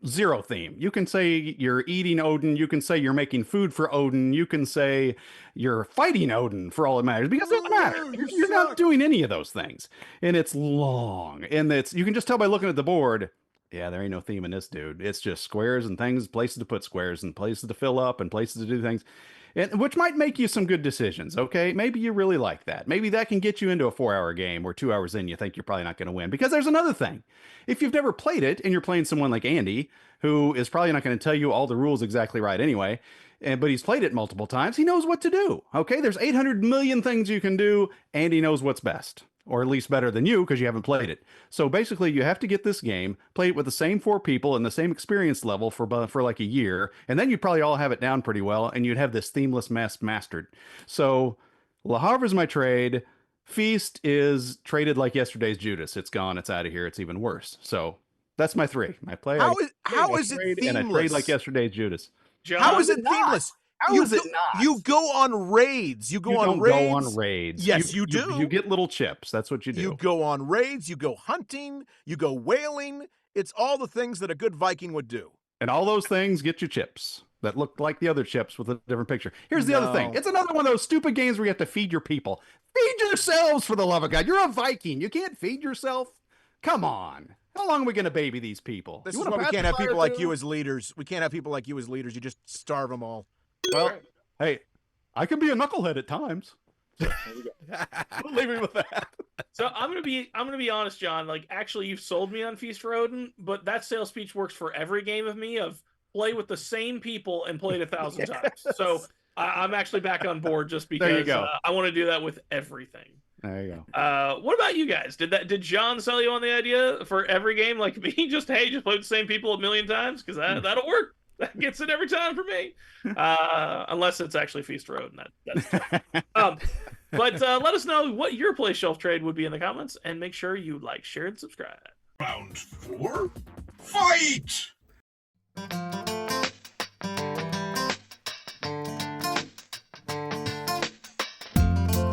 zero theme. You can say you're eating Odin. You can say you're making food for Odin. You can say you're fighting Odin for all it matters, because it doesn't matter. You're not doing any of those things. And it's long. And you can just tell by looking at the board, yeah, there ain't no theme in this, dude. It's just squares and things, places to put squares and places to fill up and places to do things. And, which might make you some good decisions, okay? Maybe you really like that. Maybe that can get you into a 4-hour game where 2 hours in you think you're probably not going to win. Because there's another thing. If you've never played it and you're playing someone like Andy, who is probably not going to tell you all the rules exactly right anyway, but he's played it multiple times, he knows what to do, okay? There's 800 million things you can do. Andy knows what's best. Or at least better than you, because you haven't played it. So basically, you have to get this game, play it with the same 4 people and the same experience level for like a year, and then you'd probably all have it down pretty well, and you'd have this themeless mess mastered. So Le Havre's my trade. Feast is traded like yesterday's Judas. It's gone. It's out of here. It's even worse. So that's my 3. I play. How is it themeless? And I trade like yesterday's Judas. John, how is it themeless? How is it not? You go on raids. You don't go on raids. Yes, you do. You get little chips. That's what you do. You go on raids. You go hunting. You go whaling. It's all the things that a good Viking would do. And all those things get you chips that look like the other chips with a different picture. Here's the other thing. It's another one of those stupid games where you have to feed your people. Feed yourselves, for the love of God. You're a Viking. You can't feed yourself. Come on. How long are we going to baby these people? This is why we can't have people like you as leaders. We can't have people like you as leaders. You just starve them all. Well, hey, I can be a knucklehead at times. So, there we go. Leave me with that. So I'm gonna be honest, John. Like, actually, you've sold me on Feast for Odin, but that sales speech works for every game of me. Of play with the same people and play it 1,000 times. So I'm actually back on board just because there you go. I want to do that with everything. There you go. What about you guys? Did John sell you on the idea for every game like me? Just play with the same people 1,000,000 times, because that'll work. That gets it every time for me, unless it's actually Feast for Odin. But let us know what your play shelf trade would be in the comments, and make sure you like, share, and subscribe. Round 4, fight!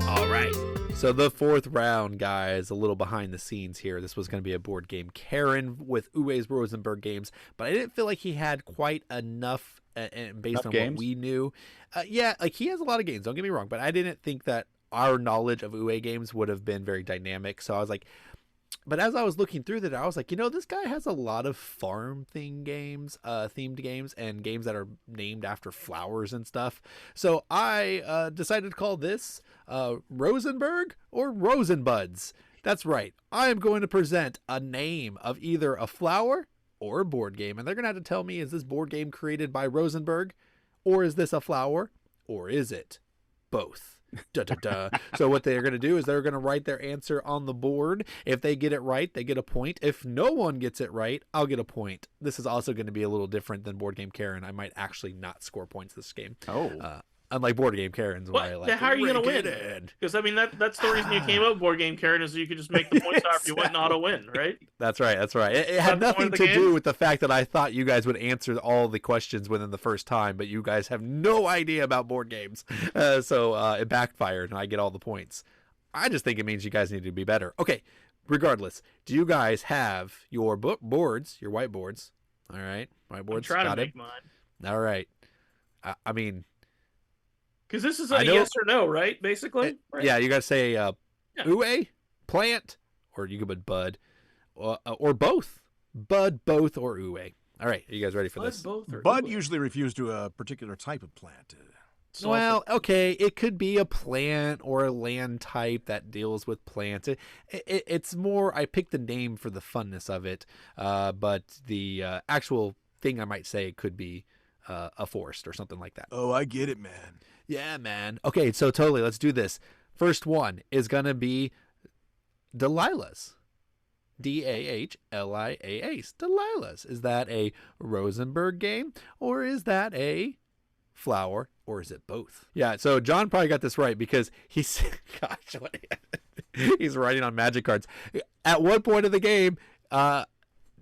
All right. So the 4th round, guys, a little behind the scenes here. This was going to be a board game Karen with Uwe's Rosenburg games, but I didn't feel like he had quite enough based on games? what we knew. Yeah, like he has a lot of games, don't get me wrong, but I didn't think that our knowledge of Uwe games would have been very dynamic. So I was like, but as I was looking through that, I was like, this guy has a lot of farm themed games, and games that are named after flowers and stuff. So I decided to call this Rosenburg or Rosenbuds. That's right. I am going to present a name of either a flower or a board game, and they're going to have to tell me, is this board game created by Rosenberg, or is this a flower, or is it both? Da, da, da. So what they're going to do is they're going to write their answer on the board. If they get it right, they get a point. If no one gets it right, I'll get a point. This is also going to be a little different than Board Game Karen. I might actually not score points this game. Unlike Board Game Karen's, where how are you going to win? Because I mean, that's the reason you came up with Board Game Karen, is so you could just make the points after you went and auto win, right? That's right. That's right. It had nothing to do with the fact that I thought you guys would answer all the questions within the first time, but you guys have no idea about board games, so it backfired, and I get all the points. I just think it means you guys need to be better. Okay. Regardless, do you guys have your boards, your whiteboards? All right, whiteboards. I'm trying to make mine. All right. I mean. Because this is a yes or no, right? Basically. Right? Yeah, you got to say Uwe, plant, or you could put bud, or both. Bud, both, or Uwe. All right, are you guys ready for this? Bud usually refers to a particular type of plant. Well, okay, it could be a plant or a land type that deals with plants. It's more, I picked the name for the funness of it, but the actual thing I might say could be a forest or something like that. Oh, I get it, man. Yeah, man. Okay, so totally, let's do this. First one is going to be Delilah's. Dahlia's. Delilah's. Is that a Rosenburg game, or is that a flower, or is it both? Yeah, so John probably got this right because he's he's writing on magic cards. At one point of the game,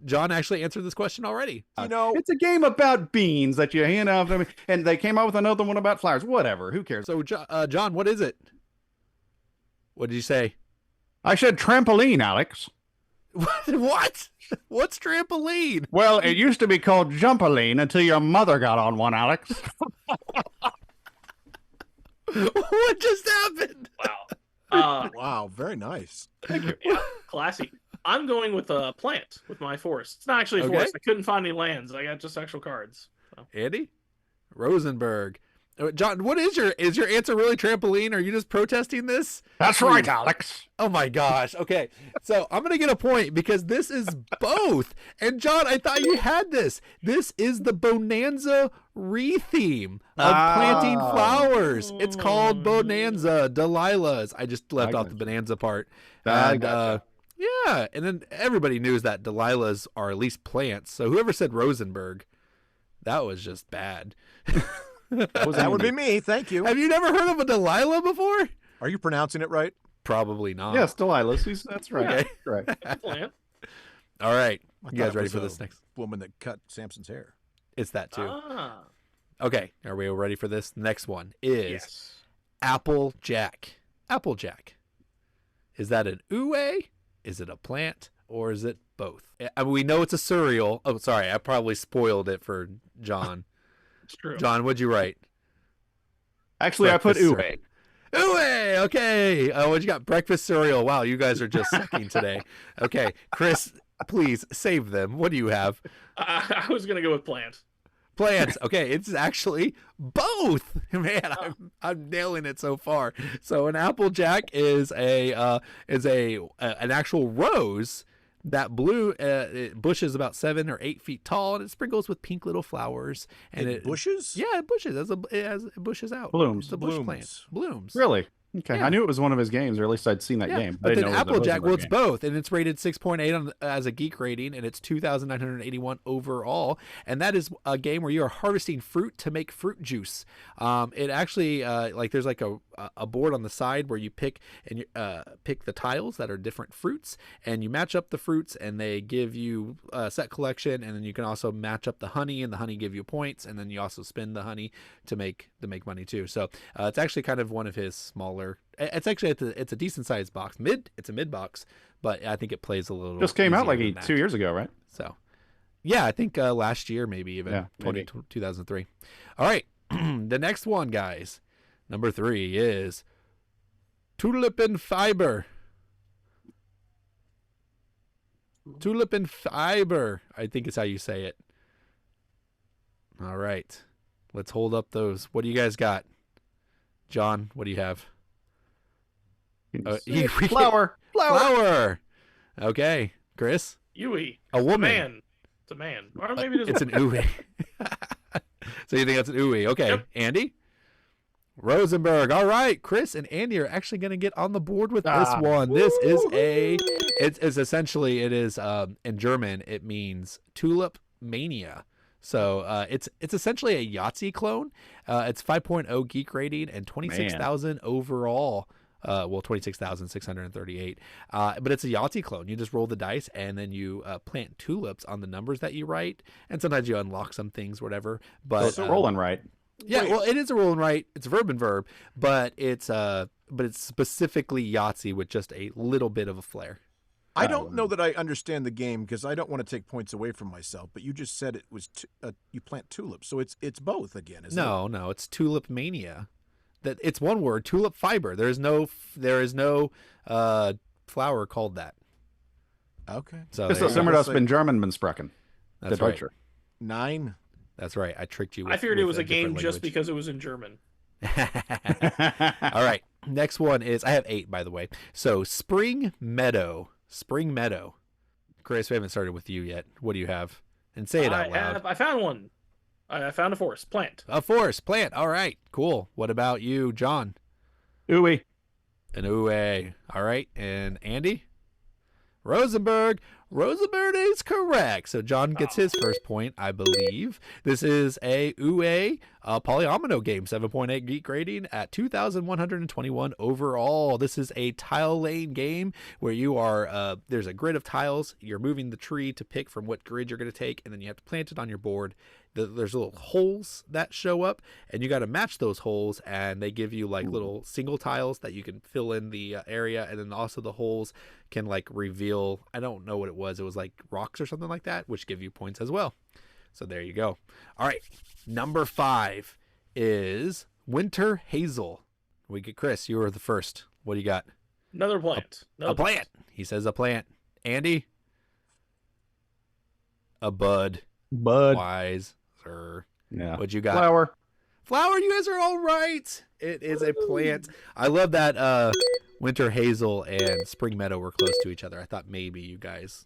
John actually answered this question already. It's a game about beans that you hand out, and they came out with another one about flowers. Whatever, who cares? So, John, what is it? What did you say? I said trampoline, Alex. What? What's trampoline? Well, it used to be called Jumpaline until your mother got on one, Alex. What just happened? Wow. Wow, very nice. Yeah, classy. I'm going with a plant with my forest. It's not actually a Okay. forest. I couldn't find any lands. I got just actual cards. So. Andy? Rosenburg. John, what is your answer really trampoline? Are you just protesting this? That's right, Alex. Oh my gosh. Okay. So I'm going to get a point because this is both. And John, I thought you had this. This is the Bonanza re-theme of planting flowers. It's called Bonanza, Delilah's. I just left out the Bonanza part. Gotcha. Yeah. And then everybody knew that Delilah's are at least plants. So whoever said Rosenberg, that was just bad. That would be me. Thank you. Have you never heard of a Delilah before? Are you pronouncing it right? Probably not. Yes, Delilah. That's right. Okay. Right. Plant. All right. I You guys thought it ready was for a this next? woman that cut Samson's hair? It's that too. Ah. Okay. Are we ready for this? Next one is Yes. Applejack. Applejack. Is that an Uwe? Is it a plant? Or is it both? I mean, we know it's a cereal. Oh, sorry. I probably spoiled it for John. It's true. John, what'd you write? Actually, I put Breakfast Uwe. Uwe, okay. What you got? Breakfast cereal. Wow, you guys are just sucking today. Okay, Chris, please save them. What do you have? I was gonna go with plant. Plants. Okay, it's actually both. Man, I'm nailing it so far. So an applejack is an actual rose that it bushes about 7 or 8 feet tall, and it sprinkles with pink little flowers. And it bushes? Yeah, it bushes. It bushes out. Blooms. It's a bush plant. Blooms. Really? Okay. Yeah. I knew it was one of his games, or at least I'd seen that game. I But didn't then know it was a Applejack, well, it's Rosenberg game. both, and it's rated 6.8 as a geek rating, and it's 2,981 overall. And that is a game where you are harvesting fruit to make fruit juice. It actually there's like a board on the side where you pick the tiles that are different fruits, and you match up the fruits, and they give you a set collection, and then you can also match up the honey, and the honey give you points, and then you also spend the honey to make money too. So it's actually kind of one of his smaller. It's actually it's a decent sized box. It's a mid box, but I think it plays a little. Just came out easier like than 2 years ago, right? So, yeah, I think last year maybe even. Yeah, maybe. 2003. All right, the next one, guys. Number 3 is Tulip Fiber. Tulip Fiber, I think is how you say it. All right, let's hold up those. What do you guys got? John, what do you have? Flower. Okay, Chris. Uwe. A woman. Man. It's a man. Or maybe It's an Uwe. So you think that's an Uwe? Okay, Yep. Andy. Rosenburg. All right, Chris and Andy are actually going to get on the board with this one. This is it's essentially in German it means tulip mania. So it's essentially a Yahtzee clone. It's 5.0 geek rating and 26,000 overall. 26,638. But it's a Yahtzee clone. You just roll the dice and then you plant tulips on the numbers that you write, and sometimes you unlock some things, whatever. But So it's a roll and write. Yeah, well, it is a roll and write. It's a verb and verb, but it's specifically Yahtzee with just a little bit of a flair. I don't know that I understand the game because I don't want to take points away from myself. But you just said it was you plant tulips, so it's both again, isn't it? No, it's tulip mania. That it's one word, tulip fiber. There is no flower called that. Okay. So similar to in German been sprechen. That's right. 9. That's right. I tricked you. I figured it was a game just because it was in German. All right. Next one is I have 8, by the way. So Spring Meadow. Chris, we haven't started with you yet. What do you have? And say it out loud. I found one. I found a forest plant. A forest plant. All right. Cool. What about you, John? Uwe. An Uwe. All right. And Andy? Rosenburg is correct. So John gets his first point, I believe. This is a Uwe polyomino game, 7.8 geek rating at 2,121 overall. This is a tile lane game where you are, there's a grid of tiles. You're moving the tree to pick from what grid you're going to take, and then you have to plant it on your board there's little holes that show up, and you got to match those holes, and they give you like little single tiles that you can fill in the area, and then also the holes can like reveal, I don't know what it was like rocks or something like that, which give you points as well. So there you go. All right, number 5 is Winter Hazel. We get Chris, you were the first. What do you got? Another plant. A plant. He says a plant. Andy? A bud. Wise, sir. Yeah. What you got? Flower. You guys are all right. It is a plant. I love that Winter Hazel and Spring Meadow were close to each other. I thought maybe you guys,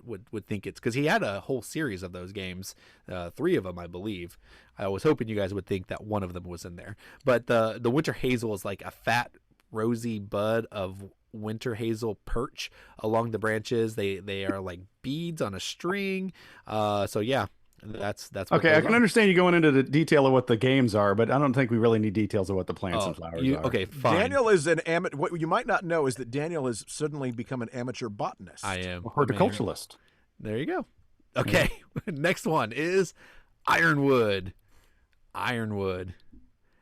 would think it's because he had a whole series of those games, 3 of them, I believe. I was hoping you guys would think that one of them was in there. But the Winter Hazel is like a fat, rosy bud of winter hazel perch along the branches. They are like beads on a string. So yeah, that's what okay. I can understand you going into the detail of what the games are, but I don't think we really need details of what the plants and flowers are. Okay, fine. Daniel is an amateur. What you might not know is that Daniel has suddenly become an amateur botanist. I am a horticulturalist. There you go. Okay, next one is ironwood.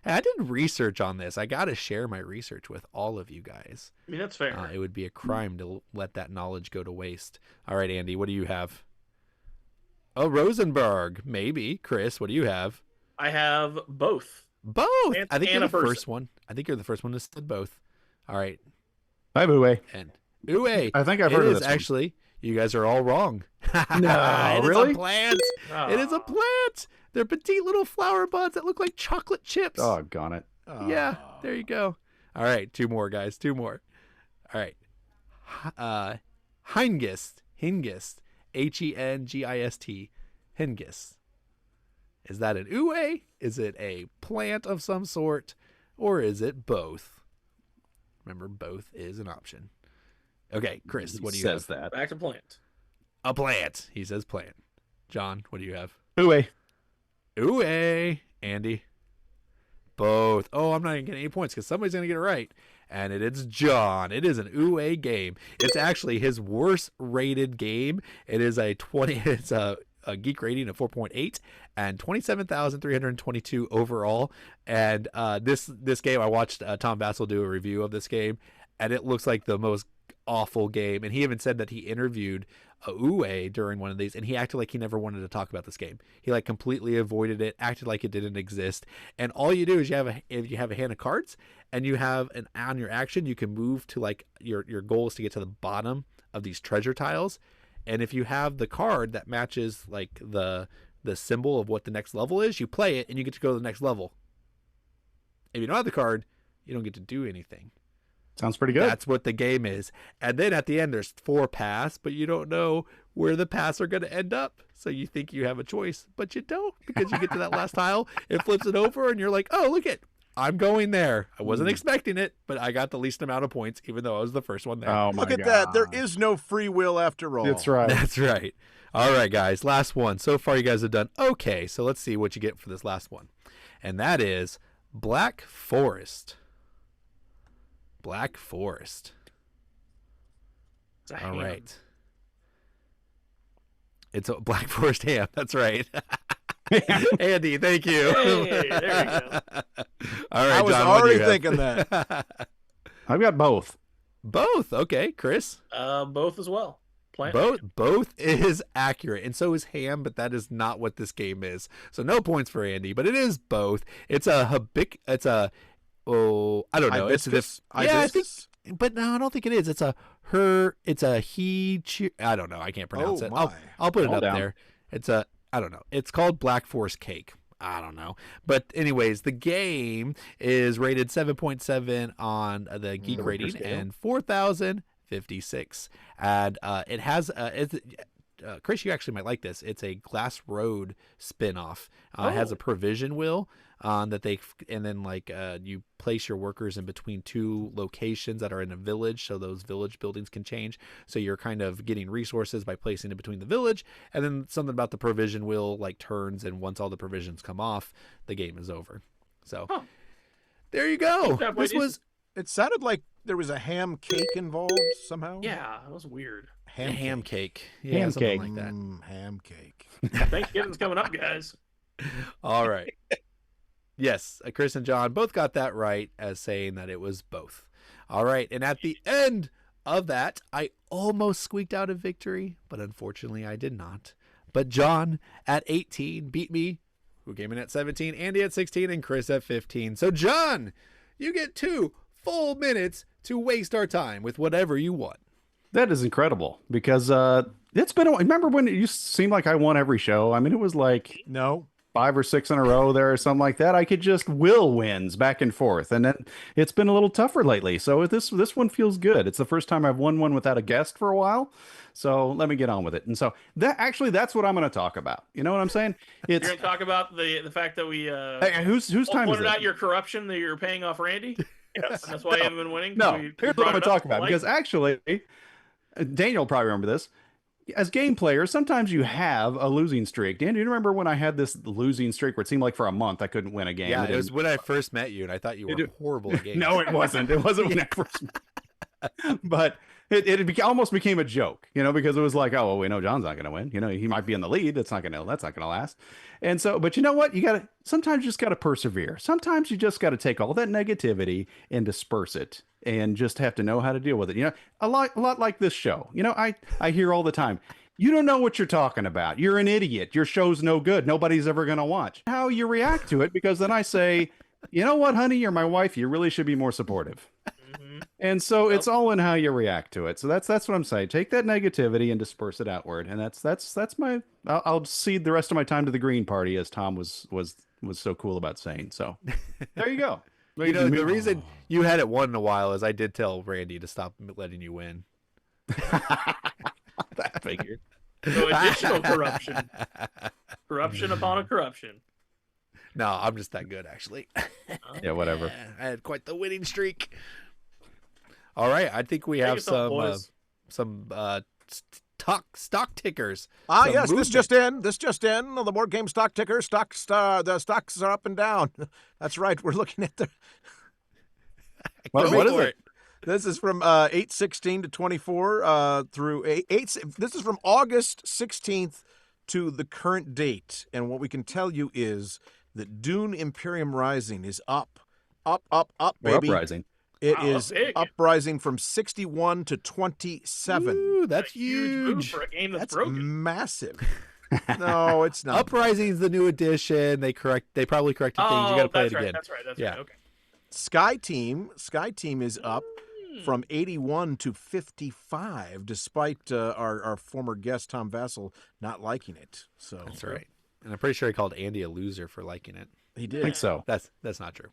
Hey, I did research on this. I got to share my research with all of you guys. I mean, that's fair. It would be a crime to let that knowledge go to waste. All right, Andy, what do you have? Oh, Rosenburg, maybe. Chris, what do you have? I have both. Both? I think you're the first one. I think you're the first one to said both. All right. Hi, Uwe. And Uwe. I think I've heard of this actually, you guys are all wrong. No, really? It's a plant. Oh. It is a plant. They're petite little flower buds that look like chocolate chips. Doggone it. Yeah, there you go. All right, 2 more, guys. 2 more. All right. Hengist. Hengist. Hengist. Is that an Uwe? Is it a plant of some sort? Or is it both? Remember, both is an option. Okay, Chris, what do you have? Says that. Back to plant. A plant. He says plant. John, what do you have? Uwe. Andy. Both. Oh, I'm not even getting any points because somebody's going to get it right. And it's John. It is an Uwe game. It's actually his worst rated game. It is it's a geek rating of 4.8 and 27,322 overall. And this game, I watched Tom Vassell do a review of this game, and it looks like the most awful game. And he even said that he interviewed Uwe during one of these, and he acted like he never wanted to talk about this game. He like completely avoided it, acted like it didn't exist. And all you do is if you have a hand of cards and you have on your action, you can move to like your goal is to get to the bottom of these treasure tiles. And if you have the card that matches like the symbol of what the next level is, you play it and you get to go to the next level. If you don't have the card, you don't get to do anything. Sounds pretty good. That's what the game is. And then at the end, there's 4 paths, but you don't know where the paths are going to end up. So you think you have a choice, but you don't, because you get to that last tile, it flips it over, and you're like, oh, look it. I'm going there. I wasn't expecting it, but I got the least amount of points, even though I was the first one there. Oh, my Look at God. that. There is no free will after all. That's right. That's right. All right, guys. Last one. So far, you guys have done okay. So let's see what you get for this last one. And that is Black Forest. Black Forest. All right. It's a Black Forest ham. That's right. Andy, thank you. Hey, there you go. All right, I was John, already thinking that. I've got both. Both. Okay, Chris. Both as well. Plant. Both is accurate, and so is ham, but that is not what this game is. So no points for Andy, but it is both. It's a I don't know. Hibiscus? Yeah, I think, but no, I don't think it is. It's a he. I don't know. I can't pronounce it. I'll put it up there. I don't know. It's called Black Forest Cake. I don't know. But anyways, the game is rated 7.7 on the geek rating and 4,056. And it has Chris, you actually might like this. It's a Glass Road spin-off. It has a provision wheel that you place your workers in between 2 locations that are in a village, so those village buildings can change. So you're kind of getting resources by placing it between the village, and then something about the provision wheel like turns, and once all the provisions come off, the game is over. So there you go. It sounded like there was a ham cake involved somehow. Yeah, that was weird. Ham cake. Yeah, ham cake like that. Ham cake. Thanksgiving's coming up, guys. All right. Yes, Chris and John both got that right as saying that it was both. All right. And at the end of that, I almost squeaked out a victory, but unfortunately I did not. But John at 18 beat me, who came in at 17, Andy at 16, and Chris at 15. So John, you get 2 full minutes to waste our time with whatever you want. That is incredible because it's been. Remember when it used to seem like I won every show? I mean, it was like no 5 or 6 in a row there or something like that. I could just will wins back and forth, and then it's been a little tougher lately. So this one feels good. It's the first time I've won one without a guest for a while. So let me get on with it. And so that's what I'm going to talk about. You know what I'm saying? You're going to talk about the fact that we hey, whose time is pointed it? out your corruption that you're paying off Randy. Yes. And that's why you haven't been winning. No, We here's what brought I'm going it to up talk about politely. because actually, Daniel will probably remember this. As game players, sometimes you have a losing streak. Dan, do you remember when I had this losing streak where it seemed like for a month I couldn't win a game? Yeah, it was when I first met you, and I thought you were horrible at games. No, it wasn't. It wasn't when I first met. But it almost became a joke, because it was like, oh, well, we know John's not going to win. He might be in the lead. That's not going to last. And so, but you know what? Sometimes you just got to persevere. Sometimes you just got to take all that negativity and disperse it and just have to know how to deal with it. A lot like this show. I hear all the time, you don't know what you're talking about. You're an idiot. Your show's no good. Nobody's ever going to watch. How you react to it, because then I say, you know what, honey, you're my wife. You really should be more supportive. And so it's all in how you react to it. So that's what I'm saying. Take that negativity and disperse it outward. And that's my. I'll cede the rest of my time to the Green Party, as Tom was so cool about saying. So there you go. The reason you hadn't won in a while is I did tell Randy to stop letting you win. That figured. So additional corruption, corruption upon a corruption. No, I'm just that good, actually. Yeah, whatever. I had quite the winning streak. All right, I think we have some stock tickers. Yes, movement. This just in. The board game stock ticker. The stocks are up and down. That's right. We're looking at the. What is it? This is from 8/16 to 24 through 8. This is from August 16th to the current date, and what we can tell you is that Dune Imperium Rising is up, baby. Uprising. It is uprising from 61 to 27. Ooh, that's huge move for a game that's broken. Massive. No, it's not. Uprising is the new edition. They probably corrected things. You got to play it again. That's right. Okay. Sky Team is up from 81 to 55, despite our former guest Tom Vassell not liking it. So that's right. And I'm pretty sure he called Andy a loser for liking it. He did. I think so. That's not true.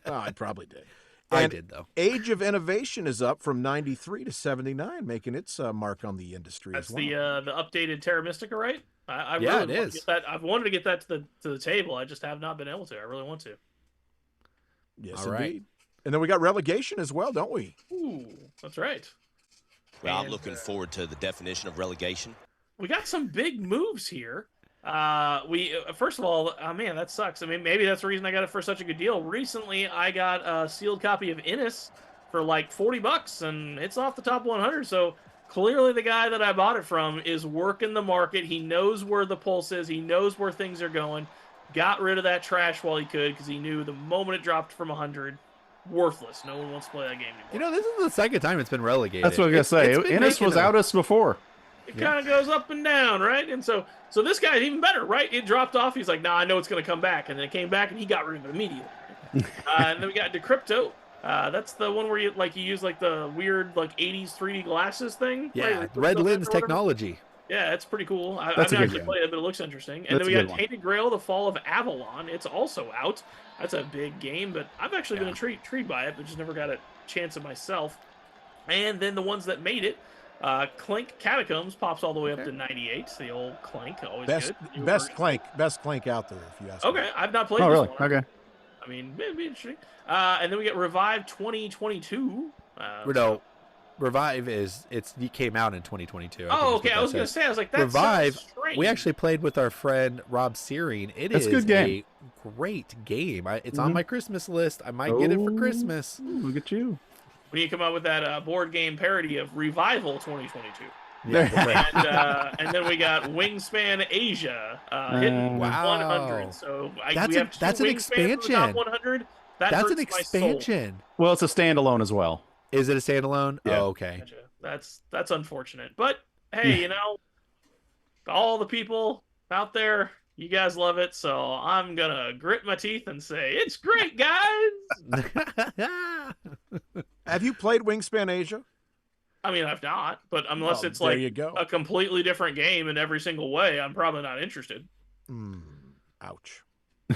I probably did. I did, though. Age of Innovation is up from 93 to 79, making its mark on the industry That's as well. the updated Terra Mystica, right? I yeah, really it want is. to get that. I've wanted to get that to the table. I just have not been able to. I really want to. Yes, all indeed. right. And then we got Relegation as well, don't we? Ooh, that's right. Well, I'm looking forward to the definition of relegation. We got some big moves here. We first of all, man, that sucks. I mean, maybe that's the reason I got it for such a good deal. Recently, I got a sealed copy of Innis for like $40, and it's off the top 100. So clearly, the guy that I bought it from is working the market. He knows where the pulse is. He knows where things are going. Got rid of that trash while he could, because he knew the moment it dropped from 100, worthless. No one wants to play that game anymore. This is the second time it's been relegated. That's what I was going to say. Innis was out us before. It kind of goes up and down, right? And so this guy's even better, right? It dropped off. He's like, nah, I know it's going to come back. And then it came back, and he got rid of it immediately. And then we got Decrypto. That's the one where you use like the weird like 80s 3D glasses thing. Yeah, right? red lens technology. Yeah, it's pretty cool. I've That's not a actually good played it, but it looks interesting. And That's then we a got good one. Tainted Grail, The Fall of Avalon. It's also out. That's a big game, but I've actually been intrigued by it, but just never got a chance of myself. And then the ones that made it, Clank Catacombs pops all the way up to 98. The old Clank, always good. Best Clank out there, if you ask me. Okay, I've not played Oh, this really? one. Okay. I mean, it'd be interesting. And then we get Revive 2022. No, Revive it came out in 2022. Oh, okay. I was going to say, I was like, that's Revive. strange. We actually played with our friend Rob Searing. That's a good game. A great game. It's on my Christmas list. I might get it for Christmas. Look at you. When you come out with that board game parody of Revival 2022. And then we got Wingspan Asia hitting 100. So we have that's an expansion. Top 100. That's an expansion. Well, it's a standalone as well. Is it a standalone? Yeah. Oh, okay. Gotcha. That's unfortunate. But hey, all the people out there, you guys love it. So I'm gonna grit my teeth and say it's great, guys. Have you played Wingspan Asia? I mean, I've not, but unless it's like a completely different game in every single way, I'm probably not interested. Ouch.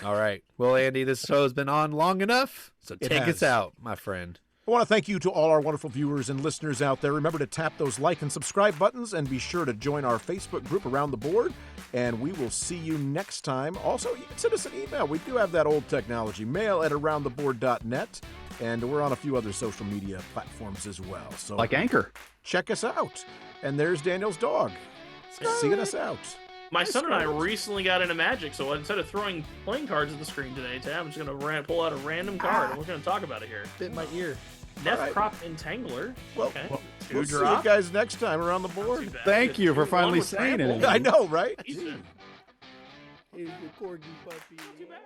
All right. Well, Andy, this show has been on long enough, so take us out, my friend. I want to thank you to all our wonderful viewers and listeners out there. Remember to tap those like and subscribe buttons, and be sure to join our Facebook group Around the Board, and we will see you next time. Also, you can send us an email. We do have that old technology, mail@aroundtheboard.net, and we're on a few other social media platforms as well. So like Anchor. Check us out. And there's Daniel's dog seeing us out. My son and I recently got into Magic, so instead of throwing playing cards at the screen today, I'm just going to pull out a random card, and we're going to talk about it here. Bit my ear. Crop Entangler. Well, okay. We'll see you guys next time around the board. Thank you for finally saying it. I know, right? He's the corgi puppy. Not too bad.